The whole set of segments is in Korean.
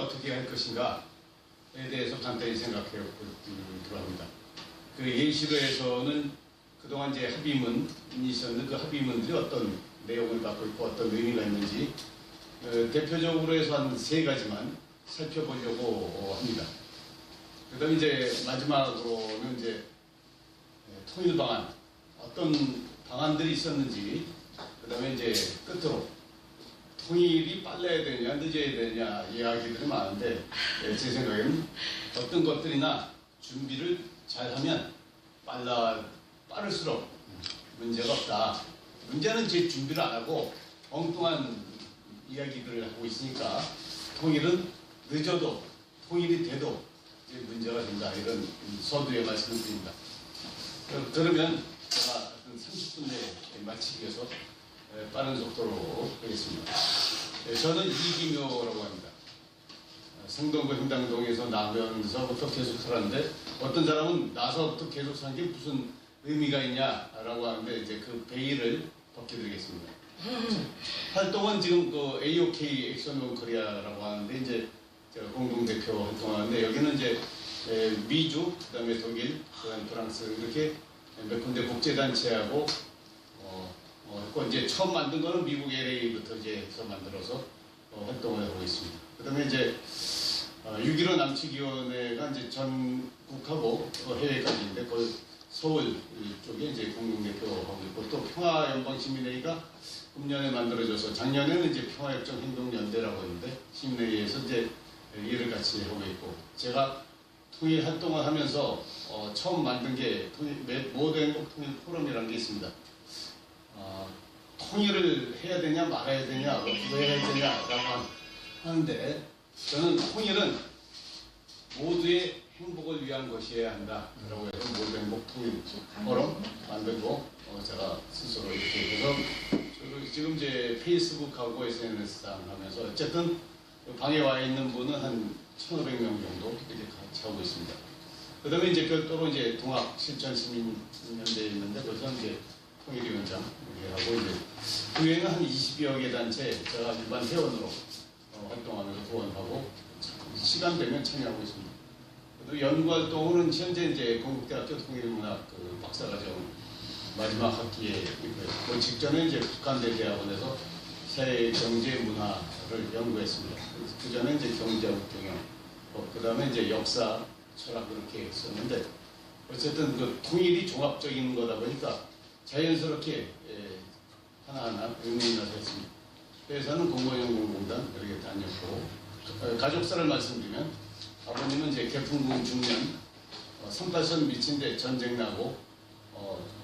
어떻게 할 것인가에 대해서 간단히 생각해 보기로 합니다. 그 예시로에서는 그동안 이제 합의문이 있었는데 그 합의문들이 어떤 내용을 갖고 있고 어떤 의미가 있는지 대표적으로 해서 한 3가지만 살펴보려고 합니다. 그 다음에 이제 마지막으로는 이제 통일 방안, 어떤 방안들이 있었는지, 그 다음에 이제 끝으로 통일이 빨라야 되냐, 늦어야 되냐 이야기들이 많은데 제 생각에는 어떤 것들이나 준비를 잘하면 빠를수록 문제가 없다. 문제는 제 준비를 안 하고 엉뚱한 이야기들을 하고 있으니까 통일은 늦어도 통일이 돼도 이제 문제가 된다. 이런 서두에 말씀을 드립니다. 그러면 제가 30분 내에 마치기 위해서 빠른 속도로 하겠습니다. 저는 이기묘라고 합니다. 성동구 행당동에서 나면서부터 계속 살았는데 어떤 사람은 나서부터 계속 사는 게 무슨 의미가 있냐라고 하는데 이제 그 베일을 벗겨드리겠습니다. 활동은 지금 그 AOK 액션 온 코리아라고 하는데 이제 제가 공동대표 활동하는데 여기는 이제 미주, 그다음에 독일, 그다음에 프랑스 이렇게 몇 군데 국제단체하고 했고 이제 처음 만든 거는 미국 LA부터 이제 해서 만들어서 활동을 하고 있습니다. 그다음에 이제 6.15 남측위원회가 이제 전국하고 해외까지인데 그 서울 쪽에 이제 공동대표하고 있고 또 평화연방시민회의가 금년에 만들어져서 작년에는 이제 평화협정행동연대라고 했는데 시민회의에서 이제 일을 같이 하고 있고 제가 통일 활동을 하면서 처음 만든 게 모두행복 통일 포럼이라는 게 있습니다. 통일을 해야 되냐 말아야 되냐 어떻게 해야 되냐라고 하는데 저는 통일은 모두의 행복을 위한 것이어야 한다라고 해서 모두행복 통일 포럼 만들고 제가 스스로 이렇게 해서 지금 이제 페이스북하고 SNS상 하면서 어쨌든 방에 와 있는 분은 한 1,500명 정도 이렇게 같이 하고 있습니다. 그 다음에 이제 별도로 이제 동학 실천 시민연대에 있는데 거기서 이제 통일위원장 하고 이제 그 외에는 한 20여 개 단체 제가 일반 회원으로 활동하면서 후원하고 시간 되면 참여하고 있습니다. 또 연구 활동은 현재 이제 건국대학교 통일문학 그 박사과정 마지막 학기에 있고요. 그 직전에 이제 북한대대학원에서 세계 경제 문화를 연구했습니다. 그 전에 이제 경제학 경영, 그 다음에 이제 역사, 철학 그렇게 했었는데 어쨌든 그 통일이 종합적인 거다 보니까 자연스럽게 하나하나 의미 있어서 했습니다. 회사는 공무원연구공단 이렇게 다녔고 가족사를 말씀드리면 아버님은 이제 개풍군 중년 38선 미친데 전쟁 나고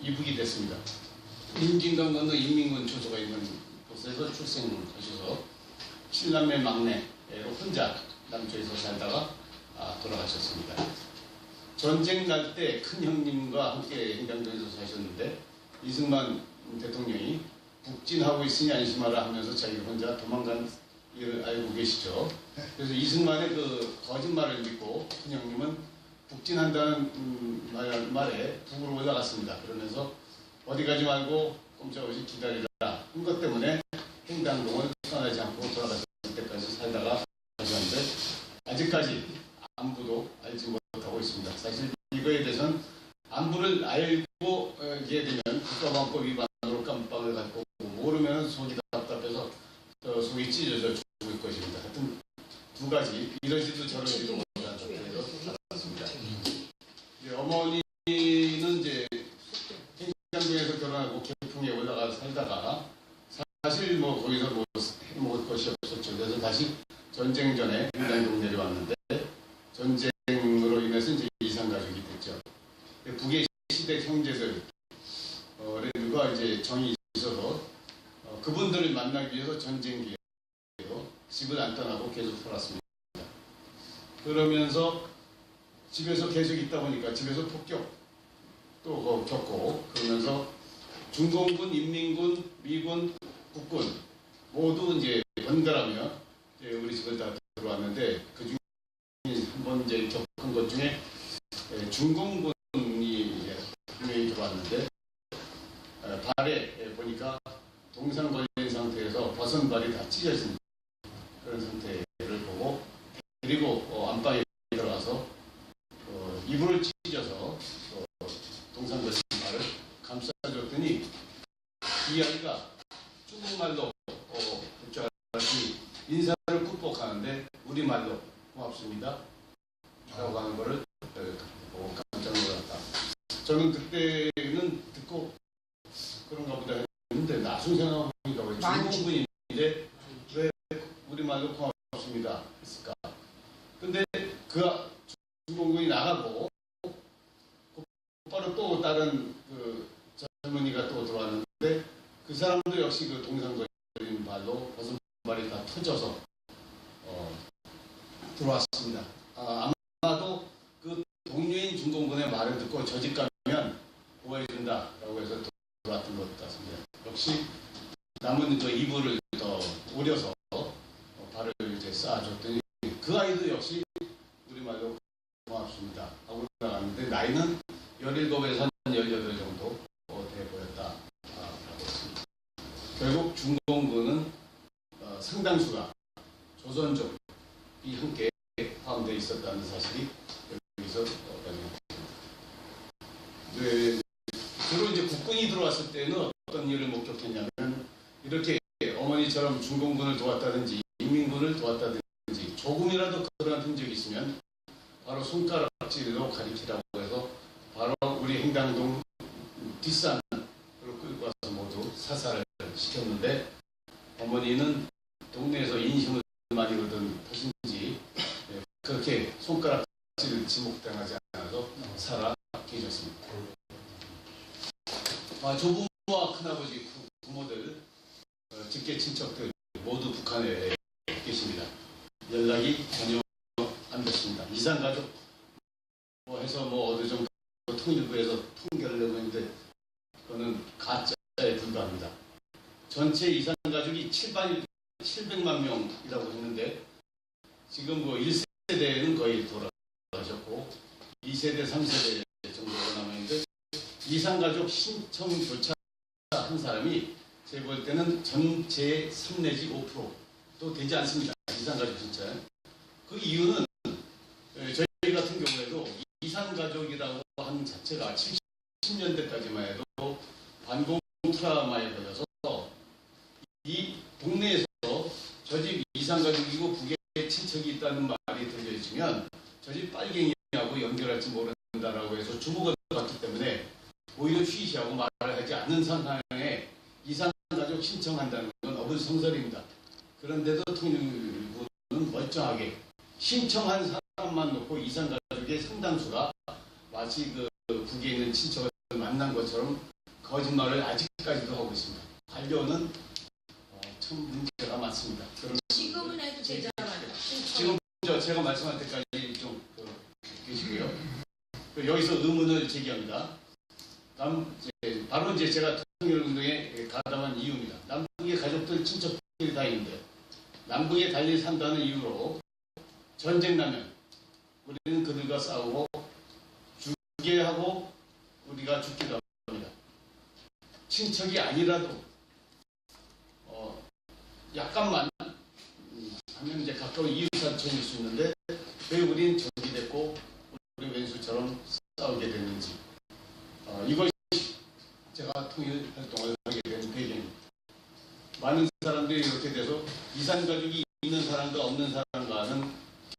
이북이 됐습니다. 임진강 건너 인민군 초소가 있는 곳에서 출생하셔서 7남매 막내로 혼자 남쪽에서 살다가 돌아가셨습니다. 전쟁 날 때 큰 형님과 함께 행당동에서 사셨는데 이승만 대통령이 북진하고 있으니 안심하라 하면서 자기가 혼자 도망간 일을 알고 계시죠. 그래서 이승만의 그 거짓말을 믿고 큰 형님은 북진한다는 말에 북으로 올라갔습니다. 그러면서 어디 가지 말고 꼼짝없이 기다리라 한 것 때문에 행당동을 떠나지 않고 돌아갔을 때까지 살다가 가셨는데 아직까지 안부도 알지 못하고 있습니다. 사실 이거에 대해서는 안부를 알고 이게 되면 국가보안법 위반으로 깜빵을 갖고 모르면 속이 답답해서 속이 찢어져 죽을 것입니다. 하여튼 두 가지 이러지도 저러지도 못한 상태로 살았습니다. 어머니는 이제 행장동에서 결혼하고 개풍에 올라가서 살다가 사실 뭐 거기서 뭐 해먹을 것이 없었죠. 그래서 다시 전쟁 전에 행장동 내려왔는데 전쟁으로 인해서 이제 이산가족이 됐죠. 북의 시댁 형제들과 이제 정이 있어서 그분들을 만나기 위해서 전쟁기에 집을 안 떠나고 계속 살았습니다. 그러면서 집에서 계속 있다 보니까 집에서 폭격도 겪고 그러면서 중공군, 인민군, 미군, 국군 모두 이제 번갈아며 우리 집을 다 들어왔는데 그 중에 한번 이제 겪은 것 중에 중공군이 분명히 들어왔는데 발에 보니까 동상 걸린 상태에서 벗은 발이 다 찢어진 그런 상태를 보고 이불을 찢어서 동상과 신발을 감싸줬더니 이 아이가 중국말로 줄 알았더니 인사를 꾹꾹하는데 우리말로 고맙습니다 라고 하는 거를 깜짝 놀랐다. 저는 그때는 듣고 그런가 보다 했는데 나중 생각해보니까 왜 중국분인데 왜 우리말로 고맙습니다 했을까. 근데 그 중공군이 나가고 곧바로 또 다른 그 젊은이가 또 들어왔는데 그 사람도 역시 그 동상거리는 발로 벗은발이 다 터져서 들어왔습니다. 아마도 그 동료인 중공군의 말을 듣고 저 집 가면 보호해준다라고 해서 들어왔던 것 같습니다. 역시 남은 그 이불을 더 오려서 발을 이제 쌓아줬더니 그 아이도 역시 우리말로 고맙습니다 하고 나갔는데 나이는 17에서 18 정도 돼 보였다 라고 했습니다. 결국 중공군은 상당수가 조선족이 함께 포함되어 있었다는 사실이 여기서 주로 이제 국군이 들어왔을 때는 어떤 일을 목격했냐면 이렇게 어머니처럼 중공군을 도왔다든지 인민군을 도왔다든지 조금이라도 그런 흔적이 있으면 바로 손가락질로 가리키라고 해서 바로 우리 행당동 뒷산으로 끌고 와서 모두 사살을 시켰는데 어머니는 동네에서 인심을 많이 얻은 탓인지 그렇게 손가락질 지목당하지 않아서 살아 계셨습니다. 조부모와 큰아버지 부모들 직계 친척들 모두 북한에 계십니다. 연락이 전혀 안 됐습니다. 이산가족 해서 어느 정도 통일부에서 통계를 내고 있는데 그거는 가짜에 불과합니다. 전체 이산가족이 700만 명이라고 했는데 지금 1세대는 거의 돌아가셨고 2세대, 3세대 정도가 남아있는데 이산가족 신청조차 한 사람이 제가 볼 때는 전체의 3 내지 5%도 되지 않습니다. 이산가족 진짜. 그 이유는 저희 같은 경우에도 이산가족이라고 하는 자체가 70년대까지만 해도 반공 트라우마에 걸려서 이 동네에서 저 집 이산가족이고 북에 친척이 있다는 말이 들려있으면 저 집 빨갱이하고 연결할지 모른다라고 해서 주목을 받기 때문에 오히려 쉬쉬하고 말을 하지 않는 상황에 이산가족 신청한다는 건 어불성설입니다. 그런데도 통일부는 멀쩡하게 신청한 사람만 놓고 이산가족의 상당수가 마치 그 북에 있는 친척을 만난 것처럼 거짓말을 아직까지도 하고 있습니다. 관료는 참 문제가 많습니다. 지금은 해도 되잖아요. 지금 제가 말씀할 때까지 좀 계시고요. 여기서 의문을 제기합니다. 바로 이제 제가 통일운동에 가담한 이유입니다. 남북의 가족들, 친척들이 다 있는데 남북에 달리 산다는 이유로 전쟁 나면 우리는 그들과 싸우고 죽게 하고 우리가 죽기도 합니다. 친척이 아니라도 약간만 하면 이제 가까운 이웃사촌일 수 있는데 왜 우린 적이 됐고 우리 왼수처럼 싸우게 됐는지 이것이 제가 통일 활동을 하게 된 배경입니다. 많은 사람들이 이렇게 돼서 이산가족이 있는 사람과 없는 사람과는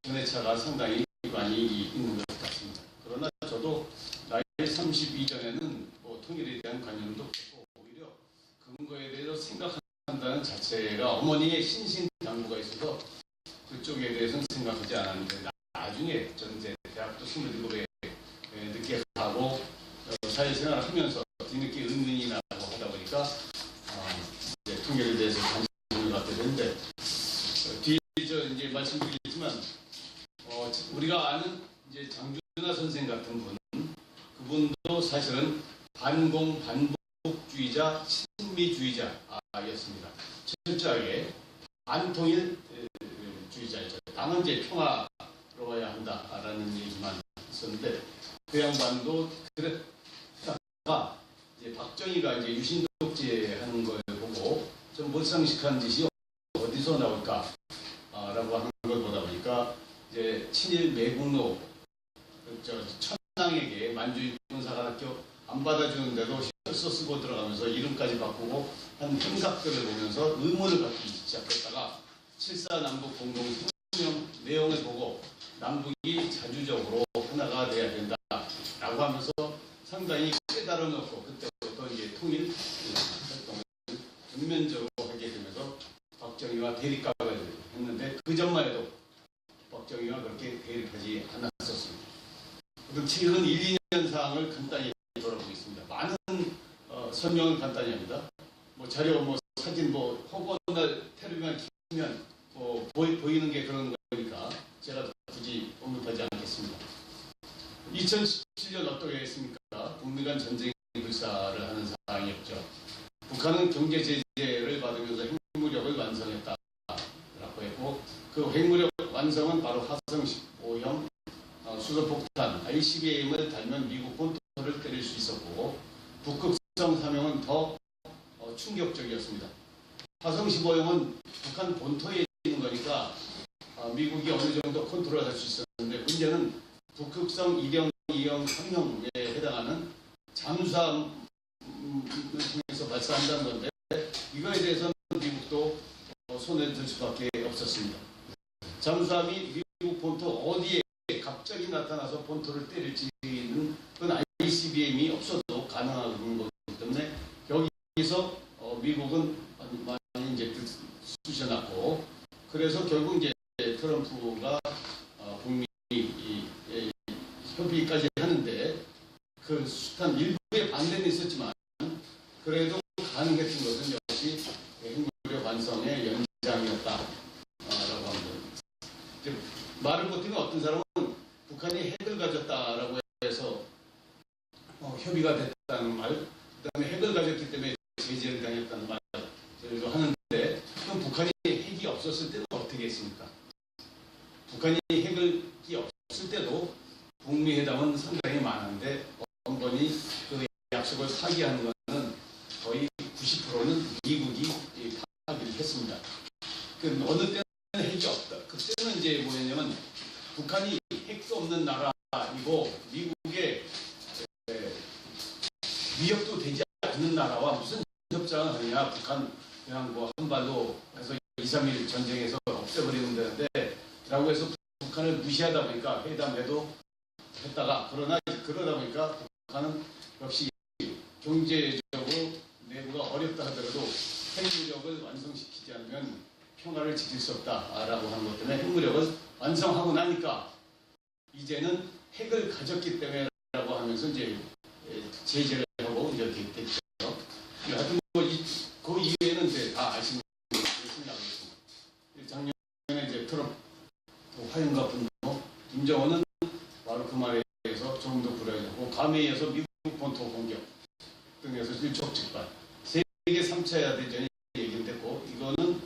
견해차가 상당히 많이 있는 것 같습니다. 그러나 저도 나이 30 이전에는 통일에 대한 관념도 없고 오히려 근거에 대해서 생각한다는 자체가 어머니의 신신당부가 있어서 그쪽에 대해서는 생각하지 않았는데 나중에 저는 이제 대학도 27에 늦게 가고 사회생활을 하면서 뒤늦게 의문이 나고 하다 보니까 이제 통일에 대해서 관심을 갖게 되는데 뒤에 이제 말씀드리겠지만 우리가 아는 이제 장준하 선생 같은 분 그분도 사실은 반공 반복주의자 친미주의자였습니다. 철저하게 반통일주의자였죠. 다만 이제 평화로 와야 한다라는 얘기만 있었는데 그 양반도 그랬다가 이제 박정희가 이제 유신독재 하는 걸 보고 좀 몰상식한 짓이 어디서 나올까라고 하는 걸 보다 보니까 이제 친일 매국노 신랑에게 만주인 군사관학교 안 받아주는데도 혈서 쓰고 들어가면서 이름까지 바꾸고 한 행각들을 보면서 의문을 갖기 시작했다가 7.4 남북 공동성명 내용을 보고 남북이 자주적으로 하나가 돼야 된다라고 하면서 상당히 깨달음 얻고 그때부터 이제 통일 활동을 전면적으로 하게 되면서 박정희와 대립각을 했는데 그 전만 해도 박정희와 그렇게 대립하지 않았었습니다. 그럼 최근 1, 2년 사항을 간단히 돌아보겠습니다. 많은 설명을 간단히 합니다. 뭐 자료, 뭐 사진, 뭐 허구날 텔레비만 키면 뭐 보이는 게 그런 거니까 제가 굳이 언급하지 않겠습니다. 2017년 어떻게 했습니까? 북미 간 전쟁 불사를 하는 사항이었죠. 북한은 경제 제재를 받으면서 핵무력을 완성했다라고 했고 그 핵무력 완성은 바로 화성 15형 수소폭탄 ICBM을 달면 미국 본토를 때릴 수 있었고 북극성 3형은 더 충격적이었습니다. 화성 15형은 북한 본토에 있는 거니까 미국이 어느 정도 컨트롤할 수 있었는데 문제는 북극성 1형, 2형, 3형에 해당하는 잠수함을 통해서 발사한다는 건데 이거에 대해서는 미국도 손에 들 수밖에 없었습니다. 잠수함이 미국 본토 어디에 갑자기 나타나서 본토를 때릴지는 그건 ICBM이 없어도 가능한 거기 때문에 여기서 미국은 많이 이제 쑤셔놨고 그래서 결국 이제 트럼프가 북미 협의까지 하는데 그 숱한 일부의 반대는 있었지만 그래도 가능했던 것은 역시 핵무력 완성의 연장이었다라고 합니다. 말을 못하면 어떤 사람은 북한이 핵을 가졌다라고 해서 협의가 됐다는 말, 그다음에 핵을 가졌기 때문에 제재를 당했다는 말을 하는데 그럼 북한이 핵이 없었을 때는 어떻게 했습니까? 북한이 핵이 없을 때도 북미 회담은 상당히 많은데 번번이 그 약속을 파기하는 것은 거의 90%는 미국이 파기를 했습니다. 그 어느 때는 핵이 없다. 그때는 이제 뭐냐면 북한이 핵도 없는 나라이고 미국의 위협도 되지 않는 나라와 무슨 협상을 하느냐. 북한 그냥 뭐 한 발로 해서 2, 3일 전쟁에서 없애버리면 되는데 라고 해서 북한을 무시하다 보니까 회담에도 했다가 그러다 보니까 북한은 역시 경제적으로 내부가 어렵다 하더라도 핵무력을 완성시키지 않으면 평화를 지킬 수 없다라고 하는 것 때문에 핵무력을 완성하고 나니까 이제는 핵을 가졌기 때문에라고 하면서 이제 제재를 하고 이렇게 됐죠. 하여튼 그 이외에는 이제 다 아시는 것이 나오겠습니다. 작년에 이제 트럼프 화염과 분노, 김정은은 바로 그 말에 의해서 조금 더 불안해졌고 감에 의해서 미국 본토 공격 등에서 일촉즉발 세계 3차 야대전이 얘기됐고 이거는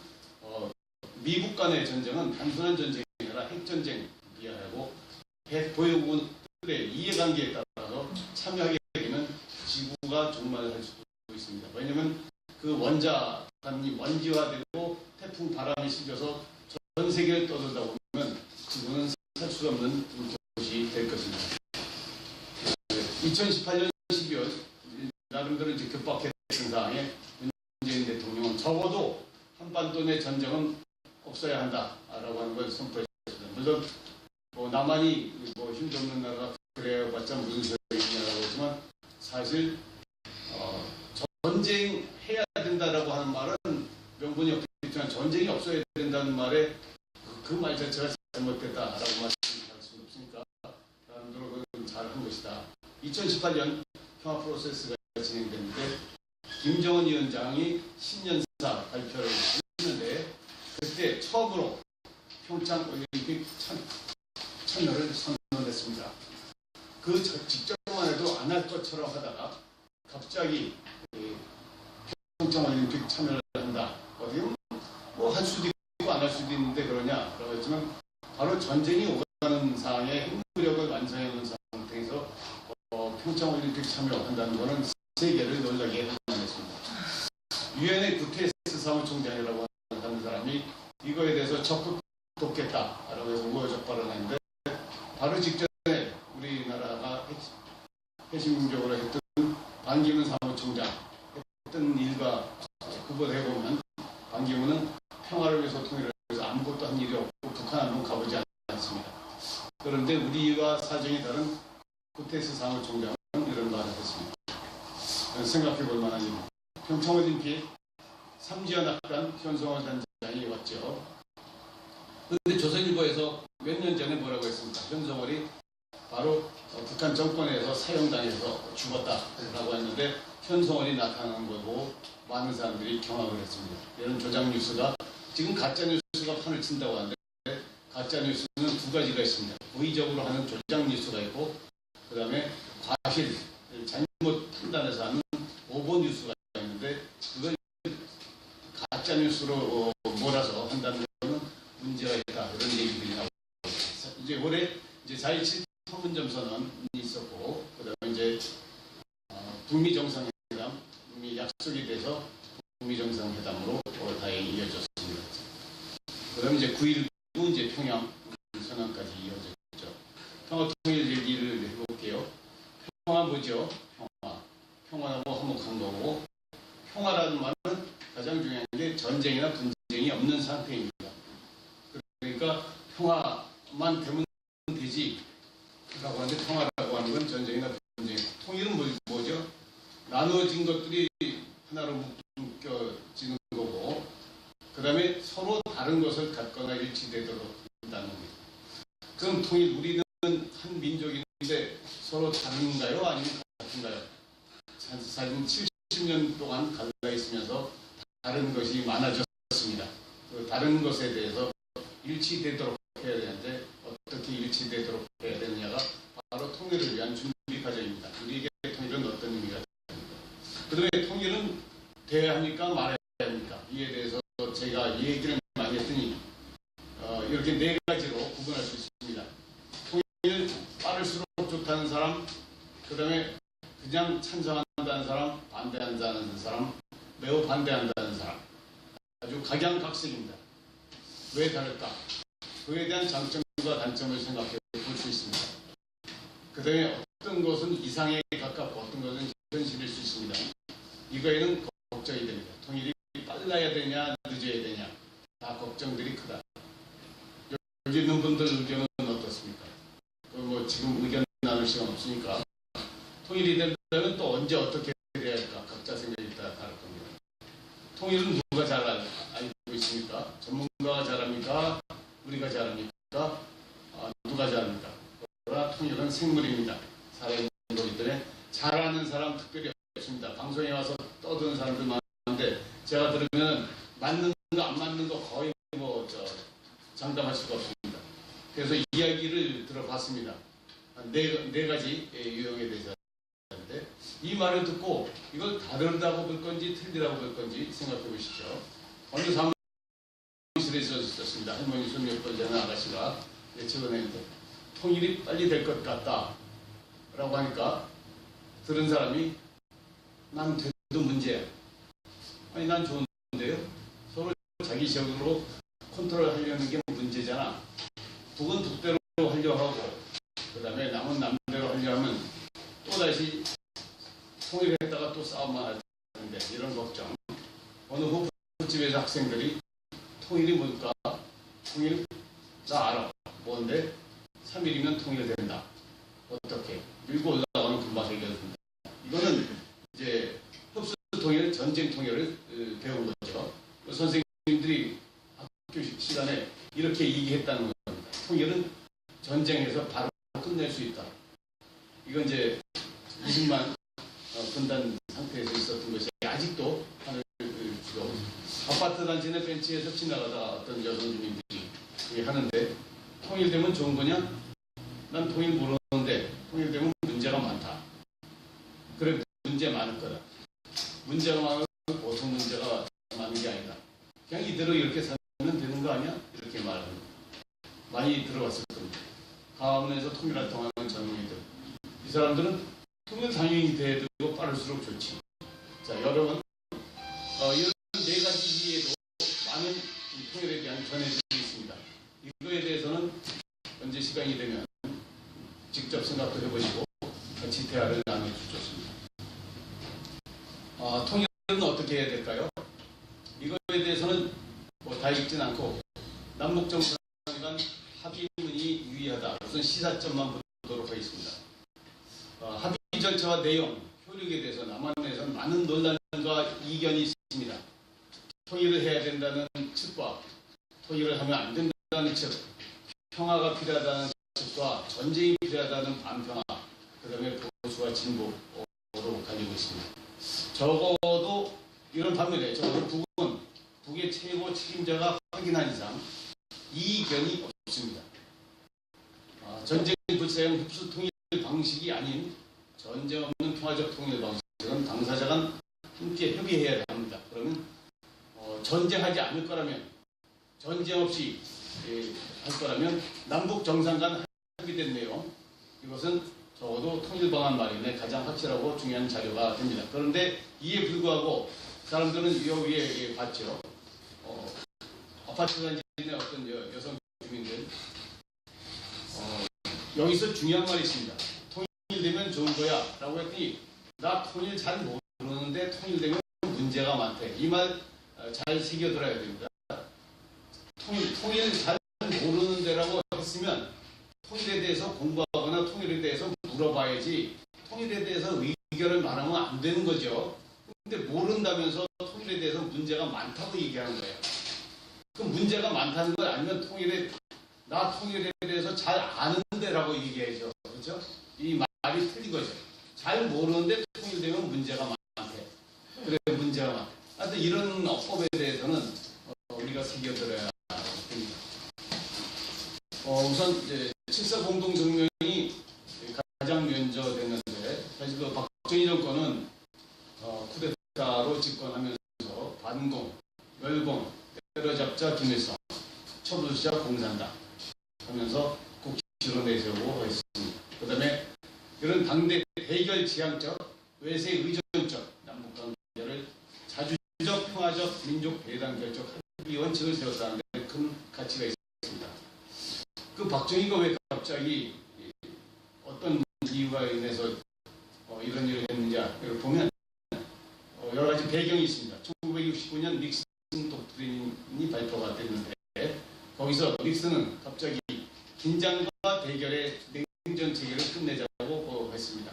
미국 간의 전쟁은 단순한 전쟁이 아니라 핵전쟁이야 하고 핵 보유국들의 이해관계에 따라서 참여하게 되면 지구가 종말할 수도 있습니다. 왜냐하면 그 원자탄이 먼지화되고 태풍 바람이 실려서 전 세계를 떠돌다 보면 지구는 살 수 없는 곳이 될 것입니다. 2018년 12월 나름대로 이제 급박했던 상황에 문재인 대통령은 적어도 한반도 내 전쟁은 없어야 한다라고 하는 걸 선포했습니다. 물론 뭐 남한이 뭐 힘도 없는 나라가 그래봤자 무슨 소리냐라고 하지만 사실 전쟁해야 된다라고 하는 말은 명분이 없겠지만 전쟁이 없어야 된다는 말에 그 말 자체가 잘못됐다라고 말씀할 수는 없으니까 나름대로 그건 잘한 것이다. 2018년 평화 프로세스가 진행됐는데 김정은 위원장이 신년사 발표를 했는데 그때 처음으로 평창 올림픽 참여를 선언했습니다. 그 직전만 해도 안 할 것처럼 하다가 갑자기 평창 올림픽 참여를 한다. 어디 뭐 할 수도 있고 안 할 수도 있는데 그러냐라고 했지만 바로 전쟁이 오가는 상황에 핵무력을 완성해놓은 상태에서 평창 올림픽 참여한다는 것은 세계를 놀라게 했습니다. 유엔의 구테스 사무총장이라고 하는 사람이 이거에 대해서 적극 돕겠다라고 해서 우호적 발언을 했는데 바로 직전에 우리나라가 핵심적으로 했던 반기문 사무총장 했던 일과 구분해보면 반기문은 평화를 위해서 통일을 위해서 아무것도 한 일이 없고 북한 한번 가보지 않았습니다. 그런데 우리와 사정이 다른 구테스 사무총장은 이런 말을 했습니다. 생각해 볼 만한 일입니다. 평창올림픽 삼지연합단 현성월 단장이 왔죠. 그런데 조선일보에서 몇 년 전에 뭐라고 했습니까? 현성월이 바로 북한 정권에서 사형당해서 죽었다라고 했는데 현성월이 나타나는 걸 보고 많은 사람들이 경악을 했습니다. 이런 조작 뉴스가 지금 가짜 뉴스가 판을 친다고 하는데 가짜 뉴스는 두 가지가 있습니다. 고의적으로 하는 조작 뉴스가 있고 그 다음에 과실, 잘못 판단해서 하는 오보 뉴스가 있는데 그걸 가짜 뉴스로 몰아서 한다는 것은 문제가 있다. 이런 얘기들이 나오고 이제 올해 이제 4.27 판문점 선언이 있었고 그다음에 이제 북미 정상회담 이미 약속이 돼서 북미 정상회담으로 다행히 이어졌습니다. 그다음에 이제 9.19 이제 평양 선언까지 이어졌죠. 평화 통일 얘기를 해볼게요. 평화 뭐죠? 평화하고 화목한 거고 평화라는 말은 가장 중요한 게 전쟁이나 분쟁이 없는 상태입니다. 그러니까 평화만 되면 되지 라고 하는데 평화라고 하는 건 전쟁이나 분쟁. 통일은 뭐죠? 나누어진 것들이 하나로 묶여지는 거고 그 다음에 서로 다른 것을 갖거나 일치되도록 한다는 겁니다. 그럼 통일 우리는 한 민족인데 서로 다른가요? 아니면 같은가요? 사실 70년 동안 갈라 있으면서 다른 것이 많아졌습니다. 그 다른 것에 대해서 일치되도록 해야 되는데 어떻게 일치되도록 해야 되느냐가 바로 통일을 위한 준비 과정입니다. 우리에게 통일은 어떤 의미가 됩니까? 그 다음에 통일은 돼야 합니까? 말해야 합니까? 이에 대해서 제가 얘기를 많이 했더니 이렇게 네 가지로 구분할 수 있습니다. 통일 빠를수록 좋다는 사람, 그 다음에 그냥 찬성한다는 사람, 반대한다는 사람, 매우 반대한다는 사람. 아주 각양각색입니다. 왜 다를까? 그에 대한 장점과 단점을 생각해 볼 수 있습니다. 그 다음에 어떤 것은 이상에 가깝고 어떤 것은 현실일 수 있습니다. 이거에는 걱정이 됩니다. 통일이 빨라야 되냐 늦어야 되냐 다 걱정들이 크다. 여기 있는 분들 의견은 어떻습니까? 뭐 지금 의견 나눌 시간 없으니까 통일이 된다면 또 언제 어떻게 해야 할까 각자 생각이 따라 다를 겁니다. 통일은 누가 잘 알고 있습니까? 전문가가 잘합니까? 우리가 잘합니까? 누가 잘합니까? 그러나 통일은 생물입니다. 살아있는 거기 때문에 잘하는 사람 특별히 없습니다. 방송에 와서 떠드는 사람들 많은데 제가 들으면 맞는 거 안 맞는 거 거의 장담할 수가 없습니다. 그래서 이야기를 들어봤습니다. 네 가지 유형에 대해서 하는데 이 말을 듣고 이걸 다르다고 볼 건지 틀리다고 볼 건지 생각해 보시죠. 어느 사무실에 있었습니다. 할머니 손 몇 번 되는 아가씨가 적어내는데 통일이 빨리 될 것 같다 라고 하니까 들은 사람이 난 돼도 문제야. 아니 난 좋은데요. 서로 자기 지역으로 컨트롤 하려는 게 문제잖아. 북은 북대로 하려 하고 그 다음에 남은 남대로 하려 하면 또다시 통일했다가 또 싸움만 하는데 이런 걱정. 어느 호프집에서 학생들이 통일이 뭘까? 통일 나 알아. 뭔데? 3일이면 통일된다. 어떻게? 밀고 올라가면 금방 해결된다. 이거는 이제 흡수 통일, 전쟁 통일을 배운 거죠. 선생님들이 학교 시간에 이렇게 얘기했다는 겁니다. 통일은 전쟁에서 바로 끝낼 수 있다. 이건 이제 20만 분단 상태에서 있었던 것이 아직도 하늘 주로 아파트 단지 내 벤치에서 지나가다 어떤 여성 주민들이 하는데 통일되면 좋은 거냐? 난 통일 모르는데 통일되면 문제가 많다. 그래 문제 많을 거다. 문제가 많은 보통 문제가 많은 게 아니다. 그냥 이대로 이렇게 살면 되는 거 아니야? 이렇게 말합니다. 많이 들어봤을 겁니다. 가문에서 통일 활동하는 전문의들. 이 사람들은 통일 당연히 돼야 되고 빠를수록 좋지. 자, 여러분 이런 네 가지 이외에도 많은 통일에 대한 견해들이 있습니다. 이거에 대해서는 언제 시간이 되면 직접 생각도 해보시고 같이 대화를 나눠주셨습니다. 통일은 어떻게 해야 될까요? 이거에 대해서는 뭐 다 읽진 않고 남북 정상 간 합의문이 유의하다. 우선 시사점만 보도록 하겠습니다. 합의 절차와 내용, 효력에 대해서 남한에서는 많은 논란과 이견이 있습니다. 통일을 해야 된다는 측과 통일을 하면 안 된다는 측, 평화가 필요하다는 측과 전쟁이 필요하다는 반평화, 그 다음에 보수와 진보로 갈리고 있습니다. 적어도 이런 반면에 적어도 북의 최고 책임자가 확인한 이상 이견이 없습니다. 전쟁 불사형 흡수 통일 방식이 아닌 전쟁 없는 평화적 통일 방식은 당사자 간 함께 협의해야 합니다. 그러면 전쟁하지 않을 거라면 전쟁 없이 할 거라면 남북 정상 간 합의된 내용 이것은 적어도 통일 방안 마련에 가장 확실하고 중요한 자료가 됩니다. 그런데 이에 불구하고 사람들은 이 위에 봤죠. 아파트 단지의 어떤 여성 주민들 여기서 중요한 말이 있습니다. 통일되면 좋은 거야 라고 했더니 나 통일 잘 모르는데 통일되면 문제가 많대. 이 말 잘 새겨들어야 됩니다. 통일 잘 모르는 데라고 했으면 통일에 대해서 공부하거나 통일에 대해서 물어봐야지 통일에 대해서 의견을 말하면 안 되는 거죠. 근데 모른다면서 통일에 대해서 문제가 많다고 얘기하는 거예요. 그럼 문제가 많다는 건 아니면 나 통일에 대해서 잘 아는데라고 얘기해야죠. 그렇죠? 이 말이 틀린 거죠. 잘 모르는데 통일되면 문제가 많대. 그래 문제가 많대. 하여튼 이런 어법에 대해서는 우리가 새겨들어야 됩니다. 우선 이제 7.4 공동성명이 가장 면저됐는데 사실 그 박정희 정권은 쿠데타로 집권하면서 반공, 멸공, 때려잡자 김일성, 처부수자 공산당 하면서 국시로 내세우고 했습니다. 그 다음에 이런 당대 대결 지향적, 외세 의존적 남북 관계를 자주적, 평화적, 민족 배당 결적 합의 원칙을 세웠다는 데 큰 가치가 있습니다. 그 박정희가 왜 갑자기 어떤 이유가 인해서 이런 일을 했는지를 보면 여러 가지 배경이 있습니다. 1969년 닉슨 독트린이 발표가 됐는데 거기서 닉슨은 갑자기 긴장과 대결의 냉전 체계를 끝내자고 했습니다.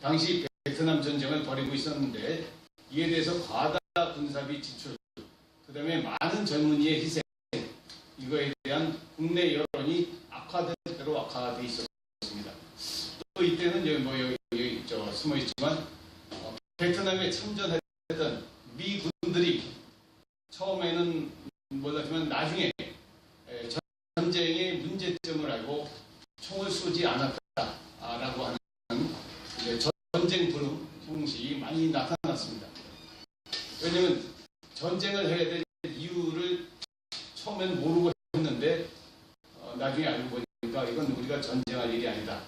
당시 베트남 전쟁을 벌이고 있었는데 이에 대해서 과다 군사비 지출, 그 다음에 많은 젊은이의 희생, 이거에 대한 국내 여론이 악화될 대로 악화되어 있었습니다. 또 이때는 여기 숨어 있지만 베트남에 참전했던 미 군들이 처음에는 몰랐지만 나중에 전쟁의 문제점을 알고 총을 쏘지 않았다라고 하는 전쟁 불응 형식이 많이 나타났습니다. 왜냐하면 전쟁을 해야 될 이유를 처음엔 모르고 했는데 나중에 알고 보니까 이건 우리가 전쟁할 일이 아니다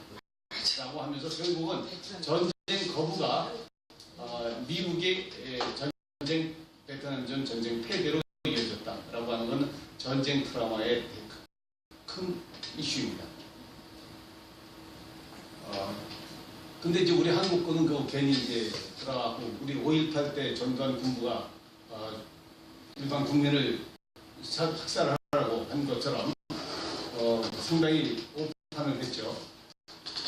라고 하면서 결국은 전쟁 거부가 미국의 베트남전 전쟁 패배로 이어졌다라고 하는 건 전쟁 트라우마의 큰 이슈입니다. 근데 이제 우리 한국군은 그거 괜히 이제 들어가고 우리 5.18 때 전두환 군부가 일반 국민을 학살하라고 한 것처럼 상당히 오판을 했죠.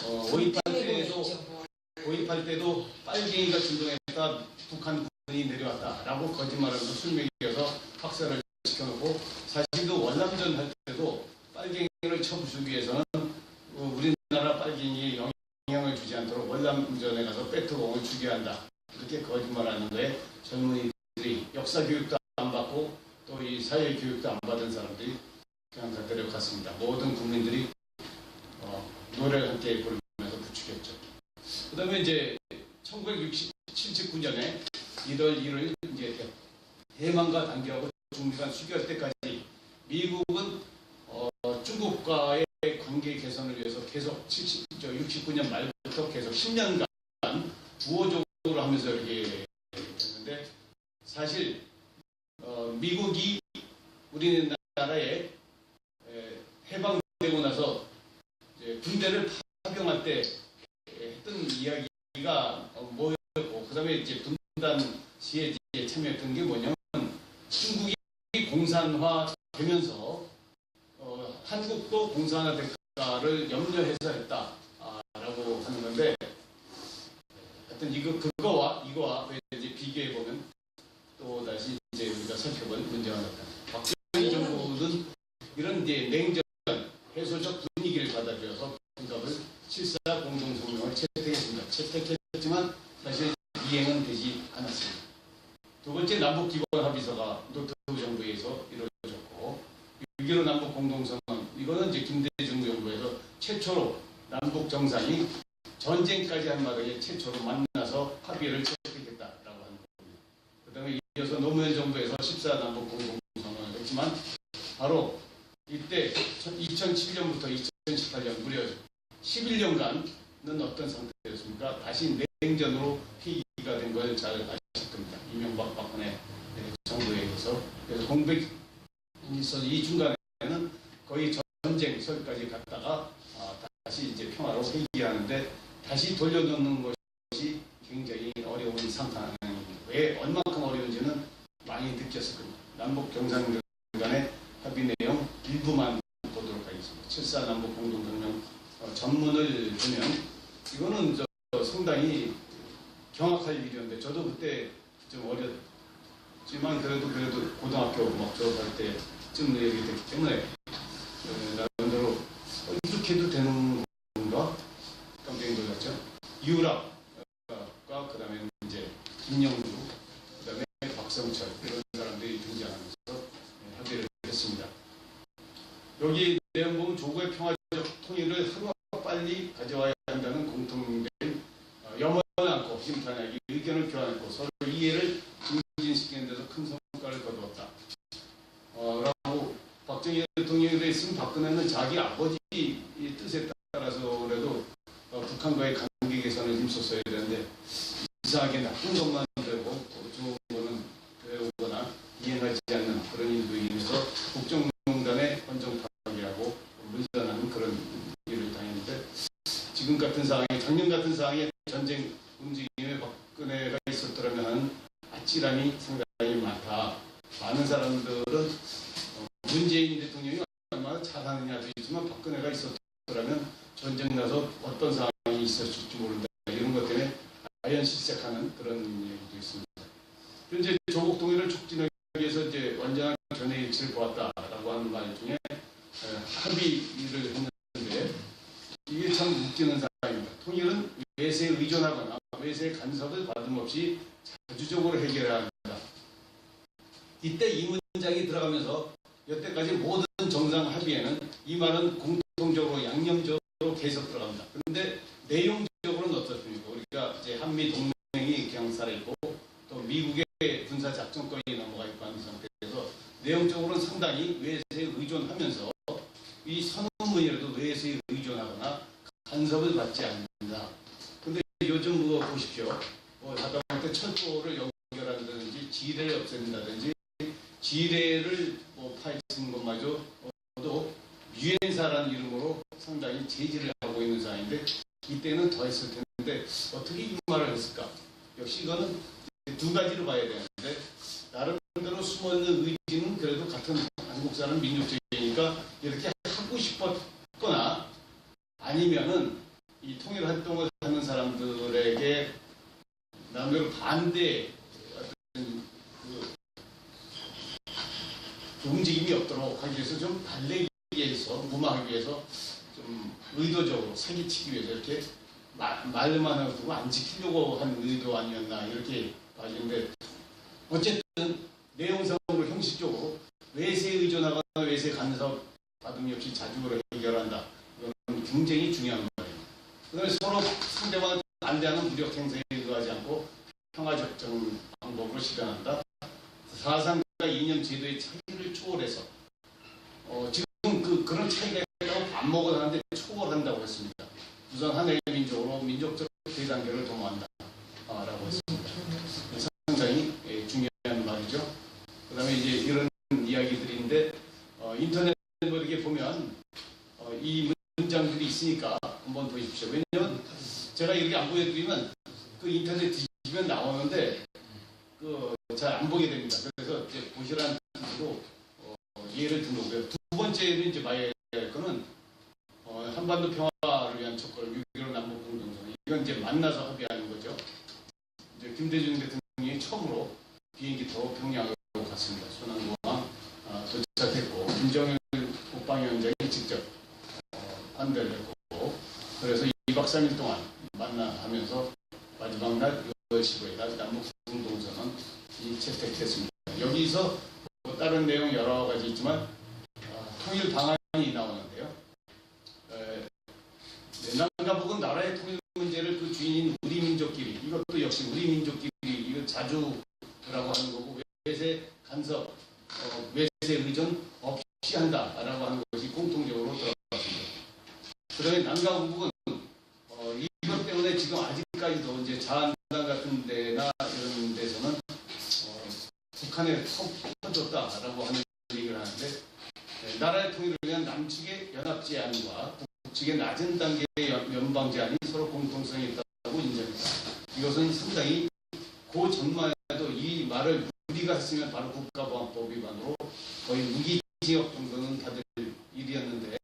5.18 때도 빨갱이가 진동했다 북한 군이 내려왔다라고 거짓말하면서 술먹이어서 학살을 시켜놓고 사실 그 월남전 할 때도 빨갱이를 쳐부수기 위해서는 우리나라 빨갱이에 영향을 주지 않도록 월남전에 가서 백터공을 죽여야 한다. 이렇게 거짓말하는 거에 젊은이들이 역사 교육도 안 받고 또 이 사회 교육도 안 받은 사람들이 그냥 다 데려갔습니다. 모든 국민들이 노래를 함께 부르면서 부추겼죠. 그 다음에 이제 1979년에 1월 1일 이제 대만과 단계하고 중미간 수교할 때까지 미국은 중국과의 관계 개선을 위해서 계속 69년 말부터 계속 10년간 우호적으로 하면서 이렇게 됐는데 사실 미국이 우리나라에 해방되고 나서 이제 군대를 파병할 때 했던 이야기가 뭐였고, 그다음에 이제 분단 시에 이제 참여했던 게 뭐냐면 중국이 공산화 되면서 한국도 공산화될까를 염려해서 했다라고 하는 건데, 하여튼 그거와 이거와 이제 비교해 보면 또 다시 이제 우리가 살펴볼 문제가 나타납니다. 박정희 정부는 이런 이제 냉전 해소적 분위기를 받아들여서 분갑을 7.4 공동성명을 채택했습니다. 채택했지만 사실 이행은 되지 않았습니다. 두 번째 남북기본 합의서가 노태우 정부에 의해서 이루어졌고, 6.15 남북 공동성명, 이거는 이제 김대중 정부에서 최초로 남북 정상이 전쟁까지 한 마당에 최초로 만나서 합의를 채택했다라고 하는 겁니다. 그 다음에 이어서 노무현 정부에서 14 남북 공동성명을 했지만, 바로 이때 2007년부터 2018년 무려 11년간은 어떤 상태였습니까? 다시 냉전으로 회귀가 된 걸 잘 아실 겁니다. 이명박 박근혜 정부에 의해서. 그래서 공백이 있어서 이 중간에는 거의 전쟁 설까지 갔다가 다시 이제 평화로 회귀하는데, 다시 돌려놓는 것이 굉장히 어려운 상황입니다. 왜 얼마큼 어려운지는 많이 느꼈을 겁니다. 남북 정상들 간의 합의 내용 일부만 보도록 하겠습니다. 7.4 남북 공동성명 전문을 보면 이거는 상당히 경악할 일이었는데, 저도 그때 좀 어렸지만 그래도 고등학교 막 졸업할 때쯤 얘기됐기 때문에 나름대로 이렇게 해도 되는 건가 깜짝 놀랐죠. 이우락과 그다음에 이제 김영주, 그다음에 박성철, 이런 사람들이 등장하면서 합의를 했습니다. 여기 내용 보면 조국의 평화적 통일을 하루가 빨리 가져와야 한다는 공통된 염원 않고 힘탄하게 의견을 교환했고 서로 이해를 증진시키는 데서 큰 성과를 거두었다. 라고 박정희 대통령이 그랬으면 박근혜는 자기 아버지 뜻에 따라서라도 북한과의 관계 개선을 힘썼어야 되는데, 이상하게 나쁜 것만 되고 좋은 거는 배우거나 이해하지 않는 그런 일도 인해서 국정농단의 헌정 파괴하고 물러나는 그런 일을 당했는데, 지금 같은 상황에, 작년 같은 상황에 전쟁 움직임에 박근혜가 있었더라면 하는 아찔함이 상당히 많다. 많은 사람들은 문재인 대통령이 얼마나 잘하느냐도 있지만 박근혜가 있었더라면 전쟁 나서 어떤 상황이 있었을지 모른다, 이런 것 때문에 아연실색하는 그런 얘기도 있습니다. 현재 조국 통일을 촉진하기 위해서 이제 완전한 견해 일치를 보았다라고 하는 말 중에 합의를 했는데, 이게 참 웃기는 상황입니다. 통일은 외세에 의존하거나 외세의 간섭을 받음없이 자주적으로 해결해야 한다. 이때 이 문장이 들어가면서 여태까지 모든 정상 합의에는 이 말은 공통적으로 양념적으로 계속 들어갑니다. 그런데 내용적으로는 어떻습니까? 우리가 이제 한미 동맹이 그냥 살아있고 또 미국의 군사 작전권이 넘어가 있고 하는 상태에서 내용적으로는 상당히 외세에 의존하면서 이 선언문이라도 외세에 의존하거나 간섭을 받지 않는다. 근데 요즘 그거 보십시오. 하다못해 철도를 연결한다든지 지뢰를 없앤다든지 지뢰를 파헤치는 것마저도 유엔사라는 이름으로 상당히 제지를 하고 있는 상황인데, 이때는 더 했을 텐데 어떻게 이 말을 했을까? 역시 이거는 두 가지로 봐야 되는데, 나름대로 숨어있는 의지는 그래도 같은 한국 사람 민족적이니까 이렇게 하고 싶었거나, 아니면은 이 통일 활동을 하는 사람들에게 나름대로 반대 어떤 그 움직임이 없도록 하기 위해서 좀 달래기 위해서, 무마하기 위해서 좀 의도적으로 사기치기 위해서 이렇게 말만 하고 안 지키려고 한 의도 아니었나, 이렇게 봐지는데, 어쨌든 내용상으로 형식적으로 외세에 의존하거나 외세 간섭 받음이 없이 자주로 해결한다. 이건 굉장히 중요한 말이에요. 그다음에 서로 상대방을 반대하는 무력 행사에 의도하지 않고 평화적정 방법으로 실현한다. 사상과 이념 제도의 차이를 초월해서 지금 그런 차이가 있다고 밥 먹어 하는데 초월한다고 했습니다. 우선 하나의 민족으로 민족적 대단계를 도모한다 라고 했습니다. 상당히 중요한 말이죠. 그 다음에 이제 이런 이야기들인데, 인터넷 이렇게 보면 이 문장들이 있으니까 한번 보십시오. 왜냐하면 제가 이렇게 안 보여드리면 그 인터넷 뒤지면 나오는데 그 잘 안 보게 됩니다. 그래서 이제 보시라는 뜻으로 예를 든 거고요. 두 번째는 이제 봐야 할 거는 한반도 평화를 위한 촉구를 6.15 남북 공동선 이건 이제 만나서 합의하는 거죠. 이제 김대중 대통령이 처음으로 비행기 타고 평양으로 갔습니다. 순환공항 도착했고 김정일 국방위원장이 직접 안대를 했고 그래서 2박 3일 동안 만나하면서 마지막 날 6월 15일 날 남북 공동선언 이 채택됐습니다. 여기서 뭐 다른 내용 여러 가지 있지만 통일 방안이 나오는데요. 남과북은 나라의 통일 문제를 그 주인인 우리 민족끼리 이것도 역시 우리 민족끼리 이거 자주라고 하는 거고 외세 간섭, 외세 의존 없이 한다라고 하는 것이 공통적으로 들어갔습니다. 그다음에 남과북은 이것 때문에 지금 아직까지도 이제 자한당 같은 데나 이런 데서는 북한에 터졌다라고 하는 얘기를 하는데 나라의 통일을 위한 남측의 연합 제안과 북측의 낮은 단계의 연방 제안이 서로 공통성이 있다고 인정했다. 이것은 상당히 그 전만 해도 이 말을 우리가 했으면 바로 국가보안법 위반으로 거의 무기징역 정도는 받을 일이었는데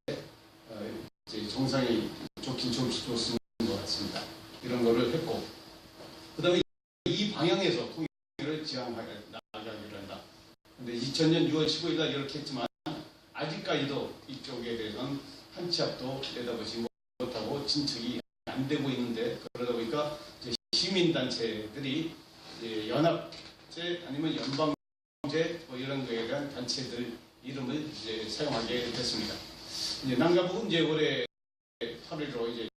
이제 정상이 좋긴 좋습니다. 것 같습니다. 이런 거를 했고 그 다음에 이 방향에서 통일을 지향하게 나가기로 한다. 근데 2000년 6월 15일 날 이렇게 했지만 아직까지도 이쪽에 대해서는 한 치 앞도 내다보지 못하고 진척이 안 되고 있는데 그러다 보니까 이제 시민단체들이 연합제 아니면 연방제 뭐 이런 거에 대한 단체들 이름을 이제 사용하게 됐습니다. 이제 남과북은 이제 올해 8일로 이제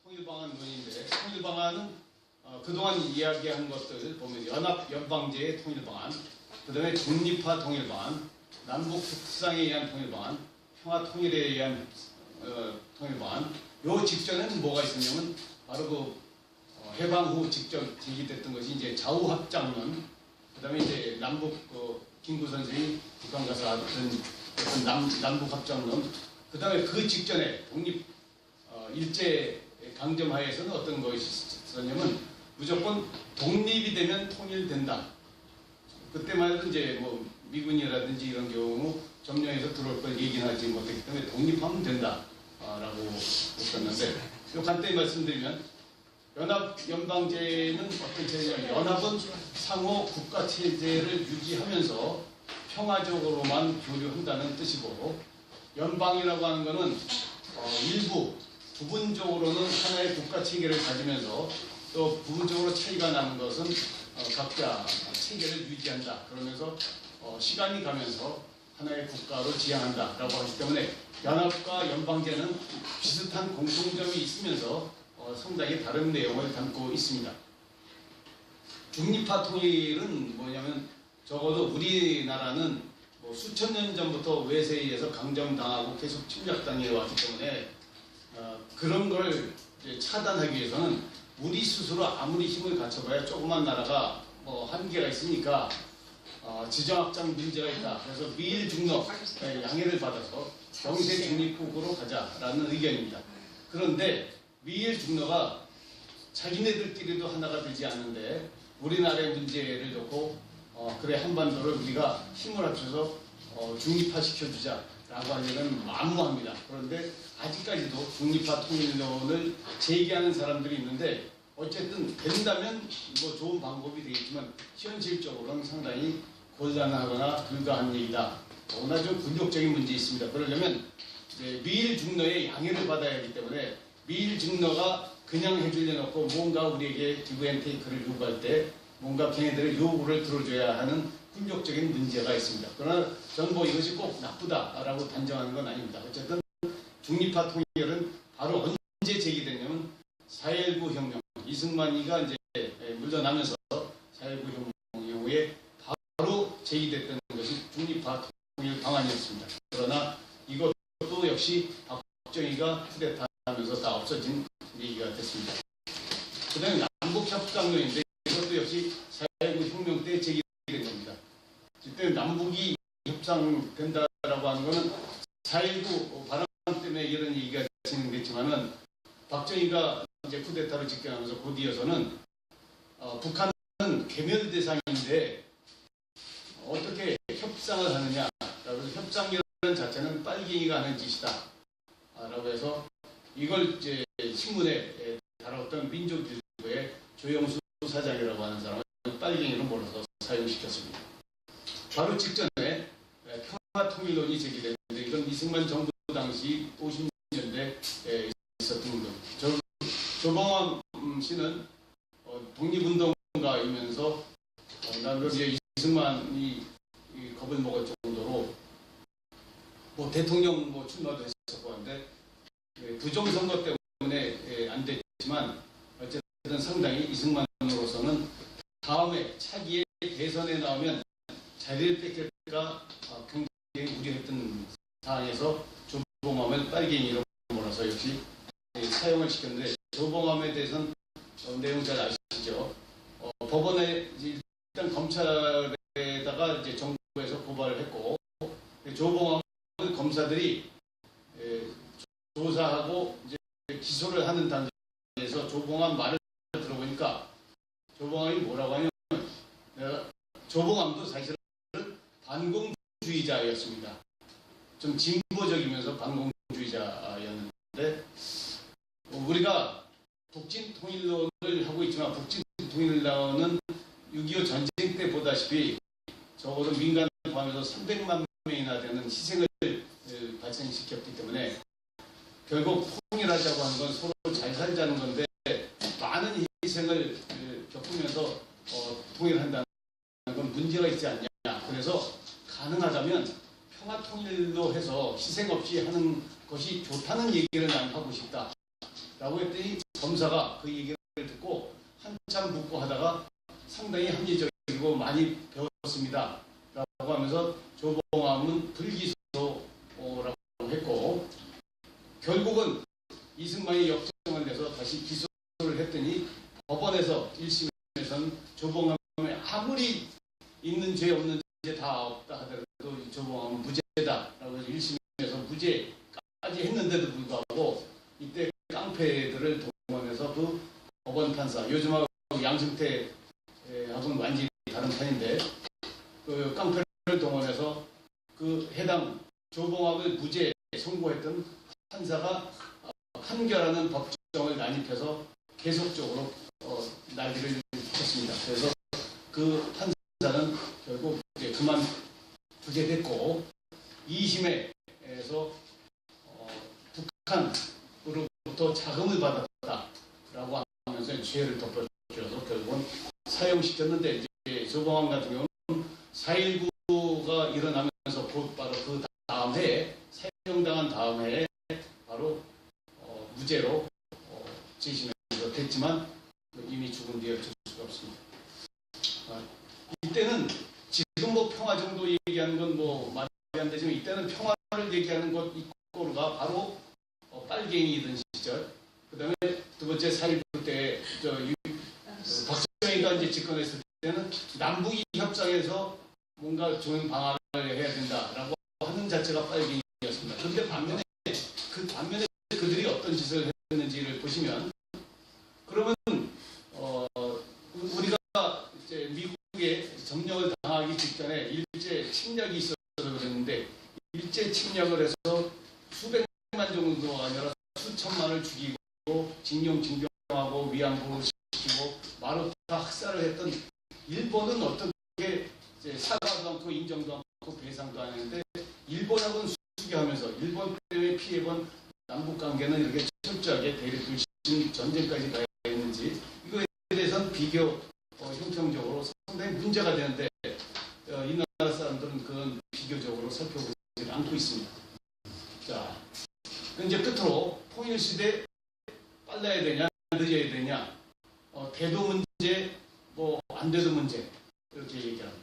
통일방안 논의인데 통일방안은 그동안 이야기한 것들을 보면 연합 연방제의 통일방안, 그 다음에 중립화 통일방안, 남북 협상에 의한 통일방안, 평화 통일에 의한 통일방안. 요 직전에는 뭐가 있었냐면 바로 그 해방 후 직전 제기됐던 것이 이제 좌우합작론, 그 다음에 이제 남북 김구 선생이 북한 가서 하던 남북 합작론, 그 다음에 그 직전에 독립 일제 강점하에서는 어떤 것이 있었냐면 무조건 독립이 되면 통일된다. 그때만 해도 이제 뭐 미군이라든지 이런 경우 점령해서 들어올 걸 얘기는 하지 못했기 때문에 독립하면 된다라고 했었는데 간단히 말씀드리면 연합 연방제는 어떤 체제냐면 연합은 상호 국가 체제를 유지하면서 평화적으로만 교류한다는 뜻이고 연방이라고 하는 것은 일부 부분적으로는 하나의 국가 체계를 가지면서 또 부분적으로 차이가 나는 것은 각자 체계를 유지한다. 그러면서 시간이 가면서 하나의 국가로 지향한다라고 하기 때문에 연합과 연방제는 비슷한 공통점이 있으면서 상당히 다른 내용을 담고 있습니다. 중립화 통일은 뭐냐면 적어도 우리나라는 뭐 수천 년 전부터 외세에 의해서 강점당하고 계속 침략당해 왔기 때문에 그런 걸 이제 차단하기 위해서는 우리 스스로 아무리 힘을 갖춰봐야 조그만 나라가 뭐 한계가 있으니까 지정학장 문제가 있다. 그래서 미일 중립 양해를 받아서 경제 중립국으로 가자라는 의견입니다. 그런데 미일 중로가 자기네들끼리도 하나가 되지 않는데 우리나라의 문제를 놓고 그래 한반도를 우리가 힘을 합쳐서 중립화시켜주자라고 하려면 만무합니다. 그런데 아직까지도 중립화 통일론을 제기하는 사람들이 있는데 어쨌든 된다면 뭐 좋은 방법이 되겠지만 현실적으로는 상당히 곤란하거나 불가한 얘기다. 워낙 좀 굴욕적인 문제 있습니다. 그러려면 이제 미일 중로의 양해를 받아야 하기 때문에 미일 중로가 그냥 해주려 놓고 뭔가 우리에게 기브앤테이크를 요구할 때 뭔가 걔네들의 요구를 들어줘야 하는 굴욕적인 문제가 있습니다. 그러나 저는 뭐 이것이 꼭 나쁘다라고 단정하는 건 아닙니다. 어쨌든 중립화 통일은 바로 언제 제기됐냐면 4.19 혁명 이승만이가 이제 물러나면서 4.19 혁명 이후에 바로 제기됐던 것이 중립화 통일 방안이었습니다. 그러나 이것도 역시 박정희가 쿠데타하면서 다 없어진 얘기가 됐습니다. 그 다음에 남북협상론인데 이것도 역시 4.19 혁명 때 제기된 겁니다. 이때 남북이 협상된다라고 하는 것은 4.19 바람 때문에 이런 얘기가 진행됐지만은 박정희가 이제 쿠데타를 집권하면서 곧 이어서는 북한은 괴멸 대상인데 어떻게 협상을 하느냐. 그래서 협상이라는 자체는 빨갱이가 하는 짓이다. 라고 해서 이걸 이제 신문에 다뤘던 민족일보의 조영수 사장이라고 하는 사람을 빨갱이로 몰아서 사용시켰습니다. 바로 직전에 평화통일론이 제기됐는데 이건 이승만 정부 당시 50년대 있었던 겁니다. 조봉암 씨는 독립운동가이면서 나도 이제 이승만이 겁을 먹을 정도로 뭐 대통령 뭐 출마도 했었고 한데 부정선거 때문에 안 됐지만 어쨌든 상당히 이승만으로서는 다음에 차기에 대선에 나오면 자리를 뺏길까 굉장히 우려했던 상황에서 조봉암을 빨갱이로 몰아서 역시 사용을 시켰는데 조봉암에 대해서는 내용 잘 아시죠? 법원에 일단 검찰에다가 이제 정부에서 고발을 했고 조봉암을 검사들이 조사하고 이제 기소를 하는 단계에서 조봉암 말을 들어보니까 조봉암이 뭐라고 하냐면 조봉암도 사실은 반공주의자였습니다. 좀 진보적이면서 반공주의자였는데 우리가 북진통일론을 하고 있지만 북진통일론은 6.25 전쟁 때 보다시피 적어도 민간을 포함해서 300만 명이나 되는 희생을 발생시켰기 때문에 결국 통일하자고 하는 건 서로 잘 살자는 건데 많은 희생을 겪으면서 통일한다는 건 문제가 있지 않냐. 그래서 가능하다면 평화통일로 해서 희생 없이 하는 것이 좋다는 얘기를 난 하고 싶다. 라고 했더니 검사가 그 얘기를 듣고 한참 묻고 하다가 상당히 합리적이고 많이 배웠습니다. 라고 하면서 조봉암은 불기소라고 했고 결국은 이승만이 역정을 내서 다시 기소를 했더니 법원에서 1심에서는 조봉암에 아무리 있는 죄 없는 죄 다 없다 하더라도 조봉암은 무죄다라고 해서 1심에서 무죄까지 했는데도 불구하고 이때 깡패들을 동원해서 그 법원 판사 요즘하고 양승태 하고는 완전히 다른 판인데 그 깡패를 동원해서 그 해당 조봉암을 무죄 선고했던 판사가 판결하는 법정을 난입해서 계속적으로 난리를 쳤습니다. 그래서 그 판사는 결국 이제 그만두게 됐고 2심에서 북한으로부터 자금을 받았다라고 하면서 죄를 덮어줘서 결국은 사형시켰는데 이제 조봉암 같은 경우는 4.19가 일어나면서 곧바로 그 다음 해에 사형당한 다음 해에 바로 무죄로 재심해서 됐지만 이미 죽은 뒤에 어쩔 수가 없습니다. 이때는 지금 뭐 평화 정도 얘기하는 건 뭐 말이 안 되지만 이때는 평화를 얘기하는 것 이꼬르가 바로 빨갱이던 시절. 그 다음에 두 번째 4.19 때 박정희가 이제 집권했을 때는 남북이 협상에서 뭔가 좋은 방안을 해야 된다라고 하는 자체가 빨갱이였습니다. 그런데 반면에 그들이 어떤 짓을 했는지를 보시면 그러면 우리가 이제 미국에 점령을 당하기 직전에 일제 침략이 있어서 그랬는데 일제 침략을 해서 수백만 정도가 아니라 수천만을 죽이고 징용 징병하고 위안부 시키고 마루타 학살을 했던 일본은 어떻게 사과도 않고 인정도 않고 배상도 안 했는데 일본하고는 수교하면서 일본 때문에 피해본 남북관계는 이렇게 철저하게 대립불신 전쟁까지 가야 했는지 이거에 대해서는 비교 형평적으로 상당히 문제가 되는데 이 나라 사람들은 그건 비교적으로 살펴보지 않고 있습니다. 자, 이제 끝으로 통일시대 빨라야 되냐 늦어야 되냐 태도 문제 뭐 안 돼도 문제 이렇게 얘기합니다.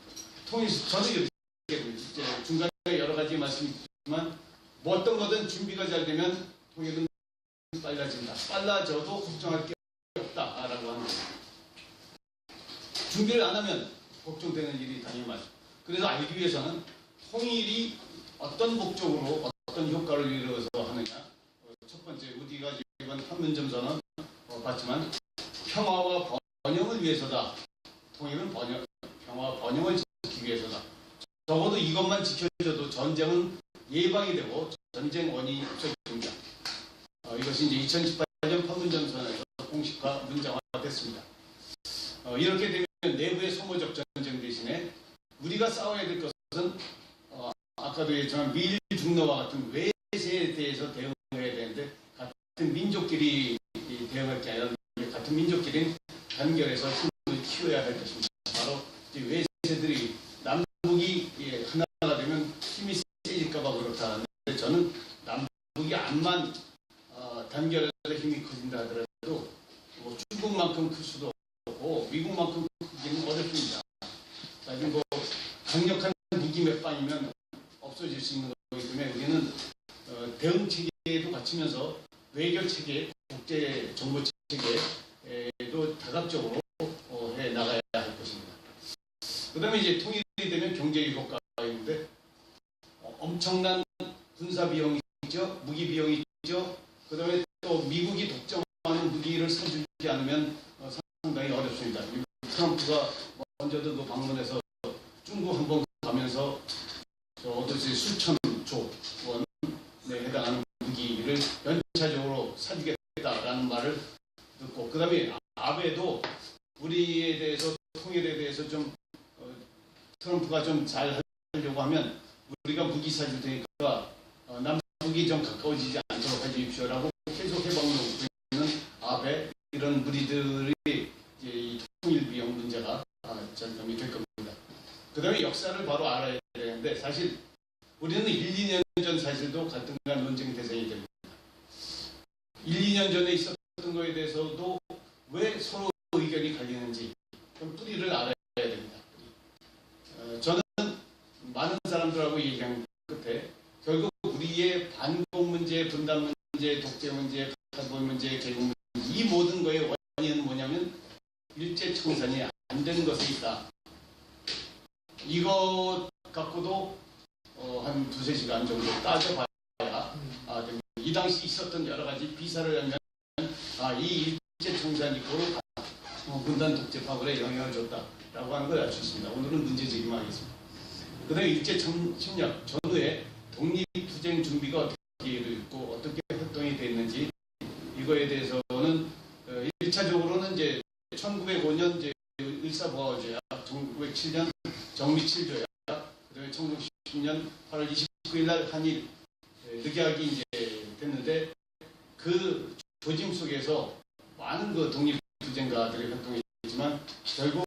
통일 저는 이렇게 이제 중간에 여러 가지 말씀이지만 뭐 어떤 거든 준비가 잘 되면 통일은 빨라진다. 빨라져도 걱정할 게 없다라고 하는 거예요. 준비를 안 하면 걱정되는 일이 당연히 많죠. 그래서 알기 위해서는 통일이 어떤 목적으로 어떤 효과를 이루어서 하느냐. 첫 번째 우리가 이번 판문점선언 봤지만 평화와 번영을 위해서다. 통일은 평화와 번영을 지키기 위해서다. 적어도 이것만 지켜줘도 전쟁은 예방이 되고 전쟁 원인이 없어집니다. 이것이 이제 2018년 판문점선언에서 공식화 문장화됐습니다. 이렇게 되면 내부의 소모적 전쟁 대신에 우리가 싸워야 될 것은 아까도 얘기했지만 미일 중러와 같은 외세에 대해서 대응해야 되는데 같은 민족끼리 대응할 게 아니라 같은 민족끼리 단결해서 힘을 키워야 할 것입니다. 바로 이제 외세들이 남북이 하나가 되면 힘이 세질까봐 그렇다는데 저는 남북이 암만 단결해서 힘이 커진다 하더라도 뭐 중국만큼 클 수도 없고 미국만큼 크기는 어렵습니다. 사실 뭐 강력한 무기 몇 방이면 없어질 수 있는 거기 때문에 우리는 대응 체계에도 갖추면서 외교 체계, 국제 정보 체계에도 다각적으로 해 나가야 할 것입니다. 그다음에 이제 통일이 되면 경제 효과가 있는데 엄청난 군사 비용이 있죠, 무기 비용이 있죠. 그다음에 또 미국이 독점하는 무기를 사주지 않으면 상당히 어렵습니다. 트럼프가 먼저도 그 방문해서 중국 한번 가면서 어떻게 수천조 원에 해당하는 무기를 연차적으로 사주겠다라는 말을 듣고 그다음에 아베도 우리에 대해서 통일에 대해서 좀 트럼프가 좀 잘 하려고 하면 우리가 무기 사줄 테니까 남북이 좀 가까워지지 않도록 해주십시오라고 계속 해방하고 있는 아베 이런 무리들이 이제 이 통일 비용 문제가 전점이 될 겁니다. 그 다음에 역사를 바로 알아야 되는데 사실 우리는 1, 2년 전 사실도 갈등과 논쟁 대상이 됩니다. 1, 2년 전에 있었던 거에 대해서도 왜 서로 의견이 갈리는지 좀 뿌리를 알아야 됩니다. 저는 많은 사람들하고 얘기한 끝에 결국 우리의 반공 문제, 분단 문제, 독재 문제, 칼본 문제, 개국 문제 이 모든 거의 원인은 뭐냐면 일제 청산이 안 된 것에 있다. 이것 갖고도 한 2-3시간 정도 따져봐야 이 당시 있었던 여러 가지 비사를 하면 이 일제 청산이 고로 분단 독재 파벌에 영향을 줬다라고 하는 걸 알 수 있습니다. 오늘은 문제 제기만 하겠습니다. 그 다음에 일제 침략 전후에 독립투쟁 준비가 어떻게 이루어졌고 어떻게 활동이 됐는지 이거에 대해서는 1차적으로는 이제 1905년 이제 일사보아조약, 1907년 정미칠조약, 그다음에 1910년 8월 29일 날 한일 늑약이 이제 됐는데 그 조짐 속에서 많은 그 독립투쟁가들이 활동했지만 결국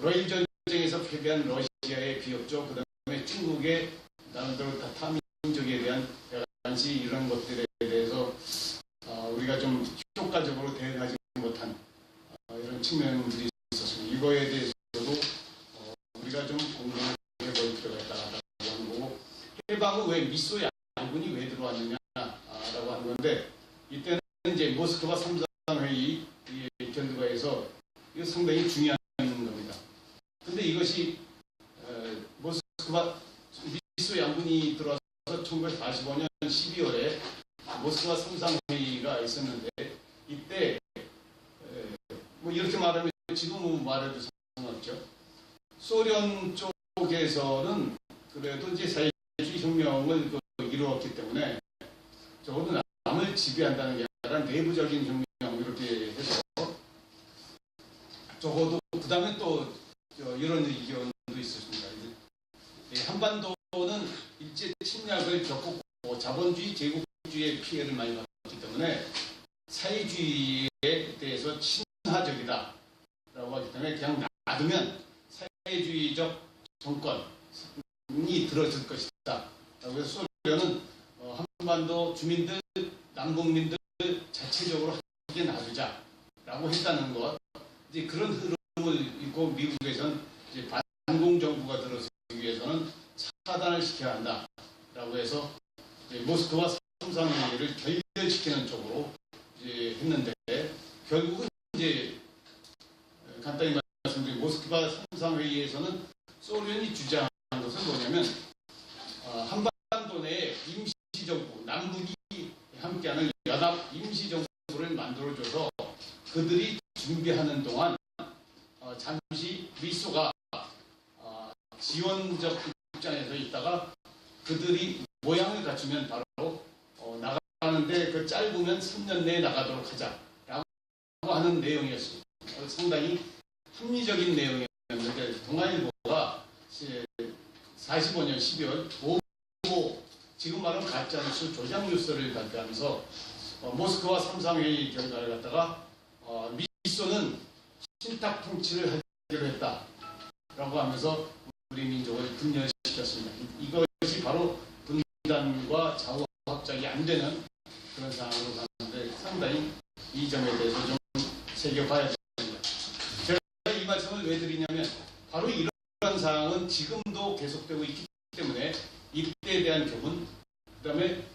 러일 전쟁에서 패배한 러시아의 비협조, 그다음에 중국의 나름대로 타민족에 대한 대관시 이런 것들에 대해서 우리가 좀 효과적으로 대응하지 못한 이런 측면들이 있었습니다. 이거에 대해서도 우리가 좀 공부를 해볼 필요가 있다라고 하는 거고 해방은 왜 미소 양군이 왜 들어왔느냐라고 하는 건데 이때는 이제 모스크바 3.3회의 결과에서 이거 상당히 중요한 겁니다. 근데 이것이 모스크바 미소 양군이 들어와서 1945년 12월에 모스크바 3.3회의가 있었는데 이때 뭐 이렇게 말하면 지금 말해도 상관없죠. 소련 쪽에서는 그래도 이제 사회주의 혁명을 이루었기 때문에 적어도 남을 지배한다는 게 아니라 내부적인 혁명 이렇게 해서 적어도 그 다음에 또 이런 의견도 있었습니다. 한반도는 일제 침략을 겪고 자본주의 제국주의의 피해를 많이 받았기 때문에 사회주의에 대해서 친화적이다 라고 하기 때문에 그냥 놔두면 사회주의적 정권이 들어설 것이다 라고 해서 소련은 한반도 주민들, 남북민들 자체적으로 하게 놔두자 라고 했다는 것, 이제 그런 흐름을 있고 미국에 위해서는 이제 반공 정부가 들어서기 위해서는 차단을 시켜야 한다라고 해서 이제 모스크바 3상 회의를 결렬시키는 쪽으로 이제 했는데 결국은 이제 간단히 말씀드리면 모스크바 3상 회의에서는 소련이 주장한 것은 뭐냐면 한반도 내에 임시정부, 남북이 함께하는 연합 임시정부를 만들어줘서 그들이 준비하는 동안 잠시 미소가 지원적 입장에서 있다가 그들이 모양을 갖추면 바로 나가는데 그 짧으면 3년 내에 나가도록 하자라고 하는 내용이었습니다. 상당히 합리적인 내용이었는데 동아일보가 45년 12월 보고 지금 말하는 가짜뉴스 조작뉴스를 발표하면서 모스크바 3상 회의 결과를 갖다가 미소는 신탁 통치를 하기로 했다라고 하면서 우리 민족을 분열시켰습니다. 이것이 바로 분단과 좌우 합작이 안 되는 그런 상황으로 가는데 상당히 이 점에 대해서 좀 새겨봐야 됩니다. 제가 이 말씀을 왜 드리냐면 바로 이런 사항은 지금도 계속되고 있기 때문에 이때에 대한 교훈, 그 다음에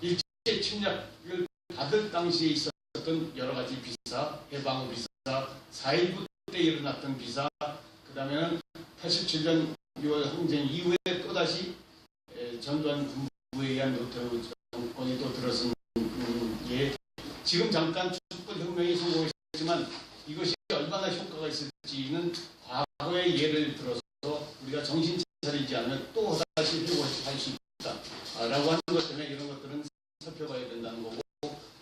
일제 침략을 받을 당시에 있었던 여러 가지 비사, 해방의 비사, 4.19 때 일어났던 비사, 그 다음에는 87년 6월 항쟁 이후에 또다시 전두환 군부에 의한 노태우 정권이 또 들어선 예, 지금 잠깐 촛불혁명이 성공했지만 이것이 얼마나 효과가 있을지는 과거의 예를 들어서 우리가 정신 차리지 않으면 또 다시 회고할 수 있다라고 하는 것 때문에 이런 것들은 살펴봐야 된다는 거고,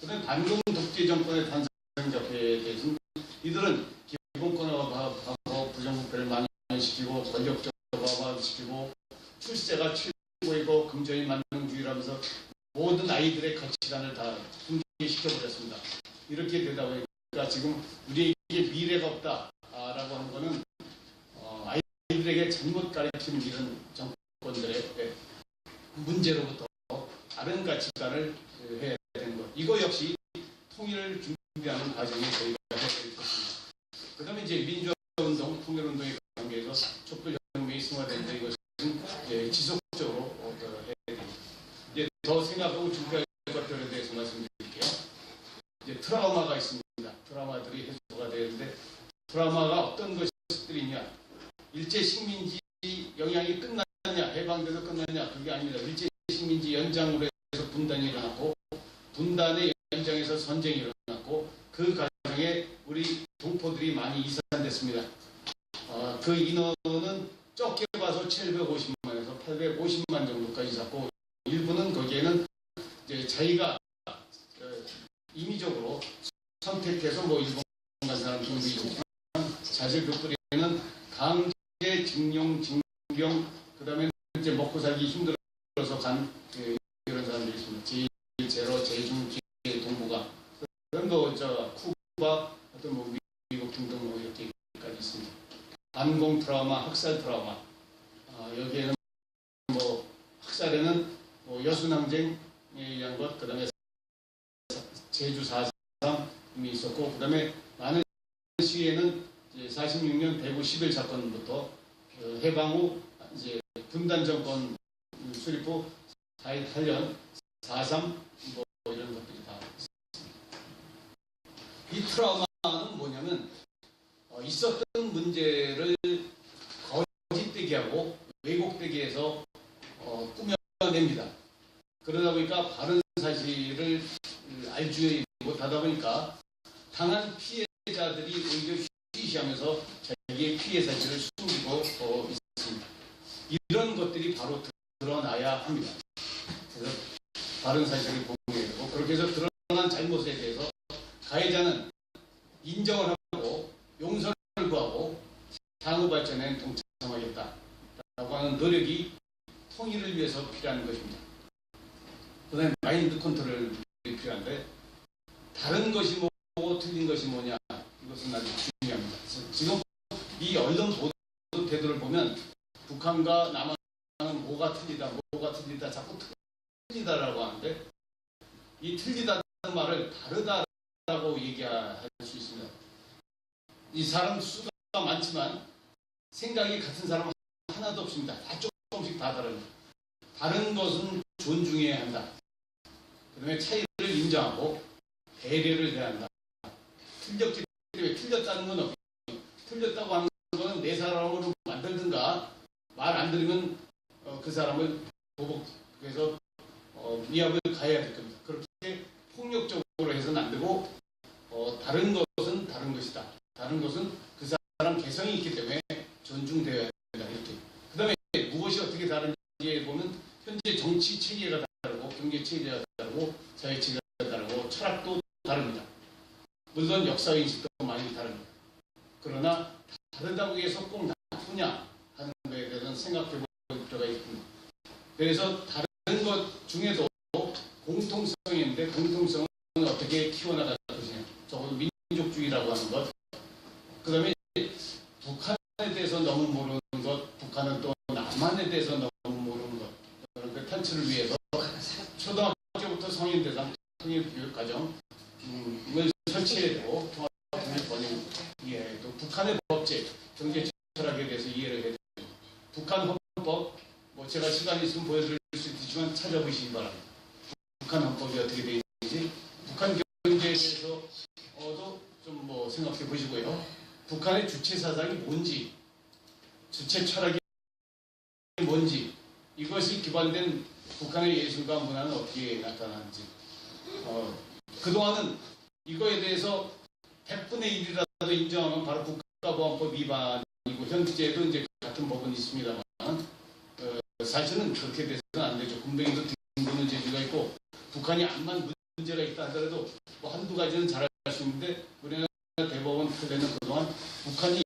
그다음에 반공 독재 정권의 탄생작회에 대해서는 이들은 기본권과 과거 부정부패를 만연시키고 권력적화시키고 출세가 최고이고 금전이 만능주의라면서 모든 아이들의 가치관을 다 붕괴시켜버렸습니다. 이렇게 되다 보니까 지금 우리에게 미래가 없다라고 하는 것은 아이들에게 잘못 가르치는 이런 정권들의 문제로부터 다른 가치관을 해야 되는 것. 이거 역시 통일을 준비하는 과정에 저희가 해야 될 것입니다. 그 다음에 이제 민주화운동, 통일운동의 관계에서 촛불혁명이 승화된다. 이것은 지속적으로 해야 됩니다. 이제 더 생각하고 준비할 것들에 대해서 말씀드릴게요. 이제 트라우마가 있습니다. 트라우마들이 해소가 되는데 트라우마가 어떤 것들이 있냐? 일제 식민지 영향이 끝났냐? 해방돼서 끝났냐? 그게 아닙니다. 일제 식민지 연장으로 해서 분단이 일어났고 분단의 연장에서 전쟁이 일어났고 그 과정에 우리 동포들이 많이 이산됐습니다. 그 인원은 적게 봐서 750만에서 850만 정도까지 잡고 일부는 거기에는 이제 자기가 임의적으로 선택해서 뭐 일본 간 사람 정도 있지만 사실 그들에는 강제 징용, 징병, 그 다음에 이제 먹고 살기 힘들어서 간 이런 사람들이 있습니다. 제로, 제중, 동부가 그런 거 쿠바, 어떤 뭐 미국 등등 뭐 이렇게까지 있습니다. 반공 트라우마, 학살 트라우마. 여기에는 뭐 학살에는 뭐 여순항쟁에 의한 것, 그 다음에 제주 4.3이 있었고, 그 다음에 많은 시에는 46년 대구 10.1 사건부터 해방 후 이제 분단 정권 수립 후 4.8년 4.3 뭐 이런 것들이 다 있습니다. 이 트라우마는 뭐냐면 있었던 문제를 거짓되게 하고 왜곡되게 해서 꾸며냅니다. 그러다 보니까 바른 사실을 알지 못하다 보니까 당한 피해자들이 오히려 쉬쉬하면서 자기의 피해 사실을 숨기고 있습니다. 이런 것들이 바로 드러나야 합니다. 그래서 바른 사실을 공개해야 되고, 그렇게 해서 드러난 잘못에 대해서 가해자는 인정을 하고 용서를 구하고 향후 발전에 동참하겠다라고 하는 노력이 통일을 위해서 필요한 것입니다. 그 다음에 마인드 컨트롤이 필요한데 다른 것이 뭐고 틀린 것이 뭐냐, 이것은 아주 중요합니다. 지금 이 언론 보도 태도를 보면 북한과 남한은 뭐가 틀리다 자꾸 틀리다라고 하는데 이 틀리다는 말을 다르다라고 얘기할 수 있습니다. 이 사람 수가 많지만 생각이 같은 사람은 하나도 없습니다. 다 조금씩 다 다릅니다. 다른 것은 존중해야 한다. 그 다음에 차이를 인정하고 배려를 해야 한다. 틀렸기 때문에 틀렸다는 건 없고 틀렸다고 하는 건 내 사람으로 만들든가 말 안 들으면 그 사람을 보복해서 미합을 가해야 될 겁니다. 그렇게 폭력적으로 해서는 안 되고 다른 것은 다른 것이다. 다른 것은 그 사람 개성이 있기 때문에 존중되어야 된다. 이렇게. 그 다음에 무엇이 어떻게 다른지에 보면 현재 정치 체계가 다르고 경제 체계가 다르고 사회 체계가 다르고 철학도 다릅니다. 물론 역사인식도 많이 다릅니다. 그러나 다르다고 해서 꼭 나쁘냐 하는 것에 대해서는 생각해 볼 필요가 있습니다. 그래서 다른 것 중에도 공통성이 있는데 공통성은 어떻게 키워나갈 것이냐. 적어도 민족주의라고 하는 것. 그 다음에 북한에 대해서 너무 모르는 것, 북한은 또 남한에 대해서 너무 모르는 것. 그런 그 탈출을 위해서 초등학교부터 성인 대상 통일교육과정을 설치해야 되고 통합통일번영 이해, 또 북한의 법제, 경제 철학에 대해서 이해를 해야 되고 북한 헌법, 뭐 제가 시간이 있으면 보여드릴 수 있지만 찾아보시기 바랍니다. 북한 헌법이 어떻게 되어 있는지, 북한 경제에 대해서도 좀 뭐 생각해 보시고요. 북한의 주체 사상이 뭔지, 주체 철학이 뭔지, 이것이 기반된 북한의 예술과 문화는 어떻게 나타나는지, 그동안은 이거에 대해서 100분의 1이라도 인정하면 바로 국가보안법 위반이고 현재도 이제 같은 법은 있습니다만 사실은 그렇게 돼서는 안 되죠. 군뱅이도 등도는 재주가 있고 북한이 암만 문제가 있다 하더라도 뭐 한두 가지는 잘할 수 있는데 우리나라 대법원 판례는 그동안 북한이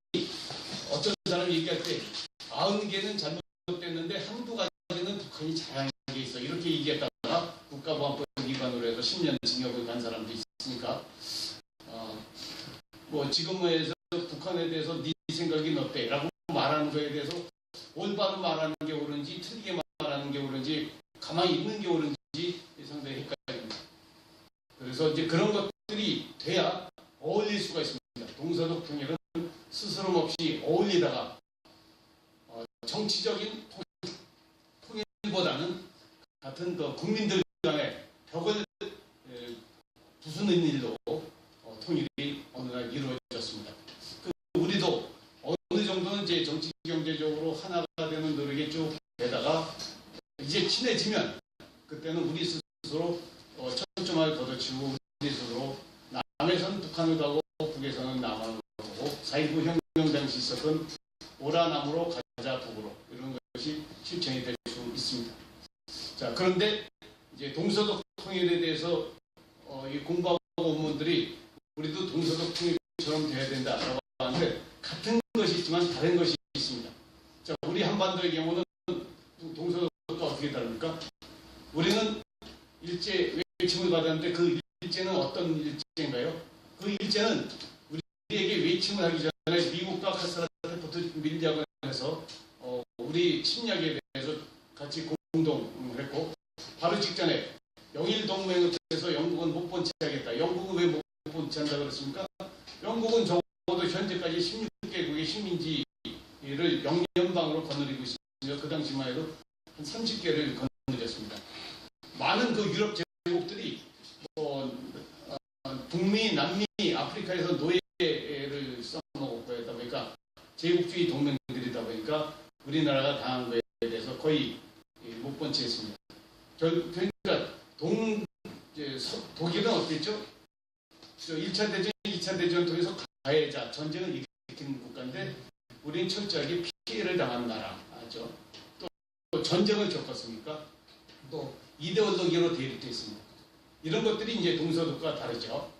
어떤 사람이 얘기할 때 90개는 잘못됐는데 한두 가지는 북한이 잘한 게 있어 이렇게 얘기했다가 국가보안법 위반으로 해서 10년 징역을 간 사람도 있으니까 뭐 지금에서 북한에 대해서 네 생각이 어때? 라고 말하는 거에 대해서 올바로 말하는 게 옳은지 틀리게 말하는 게 옳은지 가만히 있는 게 옳은지 상당히 헷갈립니다. 그래서 이제 그런 것들이 돼야 어울릴 수가 있습니다. 동서독 통일은 스스럼 없이 어울리다가 정치적인 통일보다는 같은 국민들 간의 벽을 부수는 일로 통일이 어느 날 이루어졌습니다. 우리도 어느 정도는 이제 정치 경제적으로 하나가 되는 노력이 쭉 되다가 이제 친해지면 그때는 우리 스스로 철저하게 걷어치우고 우리 스스로 남에서는 북한을 가고 북에서는 남한을 가고 4.19 혁명 당시 있었던 오라남으로 가자 북으로 이런 것이 실천이 될 수 있습니다. 자, 그런데 이제 동서독 통일에 대해서 공부하고 온 분들이 우리도 동서독 통일처럼 돼야 된다라고 하는데 같은 것이 있지만 다른 것이 있습니다. 자, 우리 한반도의 경우는 동서독과 어떻게 다릅니까? 우리는 일제 외침을 받았는데 그 일제는 어떤 일제인가요? 그 일제는 우리에게 외침을 하기 전에 미국과 카스트라부터 밀약을 해서 우리 침략에 대해서 같이 공동했고 바로 직전에 영일 동맹을 통해서 영국은 못 번치하겠다. 영국은 왜 못 번치한다 그랬습니까? 영국은 적어도 현재까지 16개국의 식민지를 영연방으로 거느리고 있으며 그 당시만 해도 한 30개를 거느렸습니다. 많은 그 유럽 제국들이 북미, 남미, 아프리카에서 노예를 써먹고 했다 보니까 제국주의 동맹들이다 보니까 우리나라가 당한 거에 대해서 거의 못 번치했습니다. 그러니까 독일은 어땠죠? 1차 대전, 2차 대전 통해서 가해자, 전쟁을 일으킨 국가인데 우리는 철저하게 피해를 당한 나라죠. 또 전쟁을 겪었으니까 또 이데올로기로 대립됐습니다. 이런 것들이 이제 동서독과 다르죠.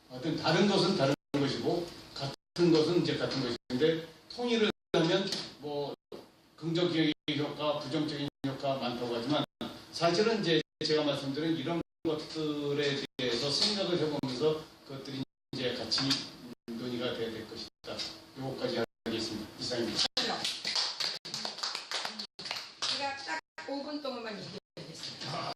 하여튼 다른 것은 다른 것이고 같은 것은 이제 같은 것인데 통일을 하면 뭐 긍정적인 효과, 부정적인 효과 많다고 하지만 사실은 이제 제가 말씀드린 이런 것들에 대해서 생각을 해보면서 그것들이 이제 같이 논의가 돼야 될 것이다. 요거까지 하겠습니다. 이상입니다. 제가 딱 5분 동안만 얘기해.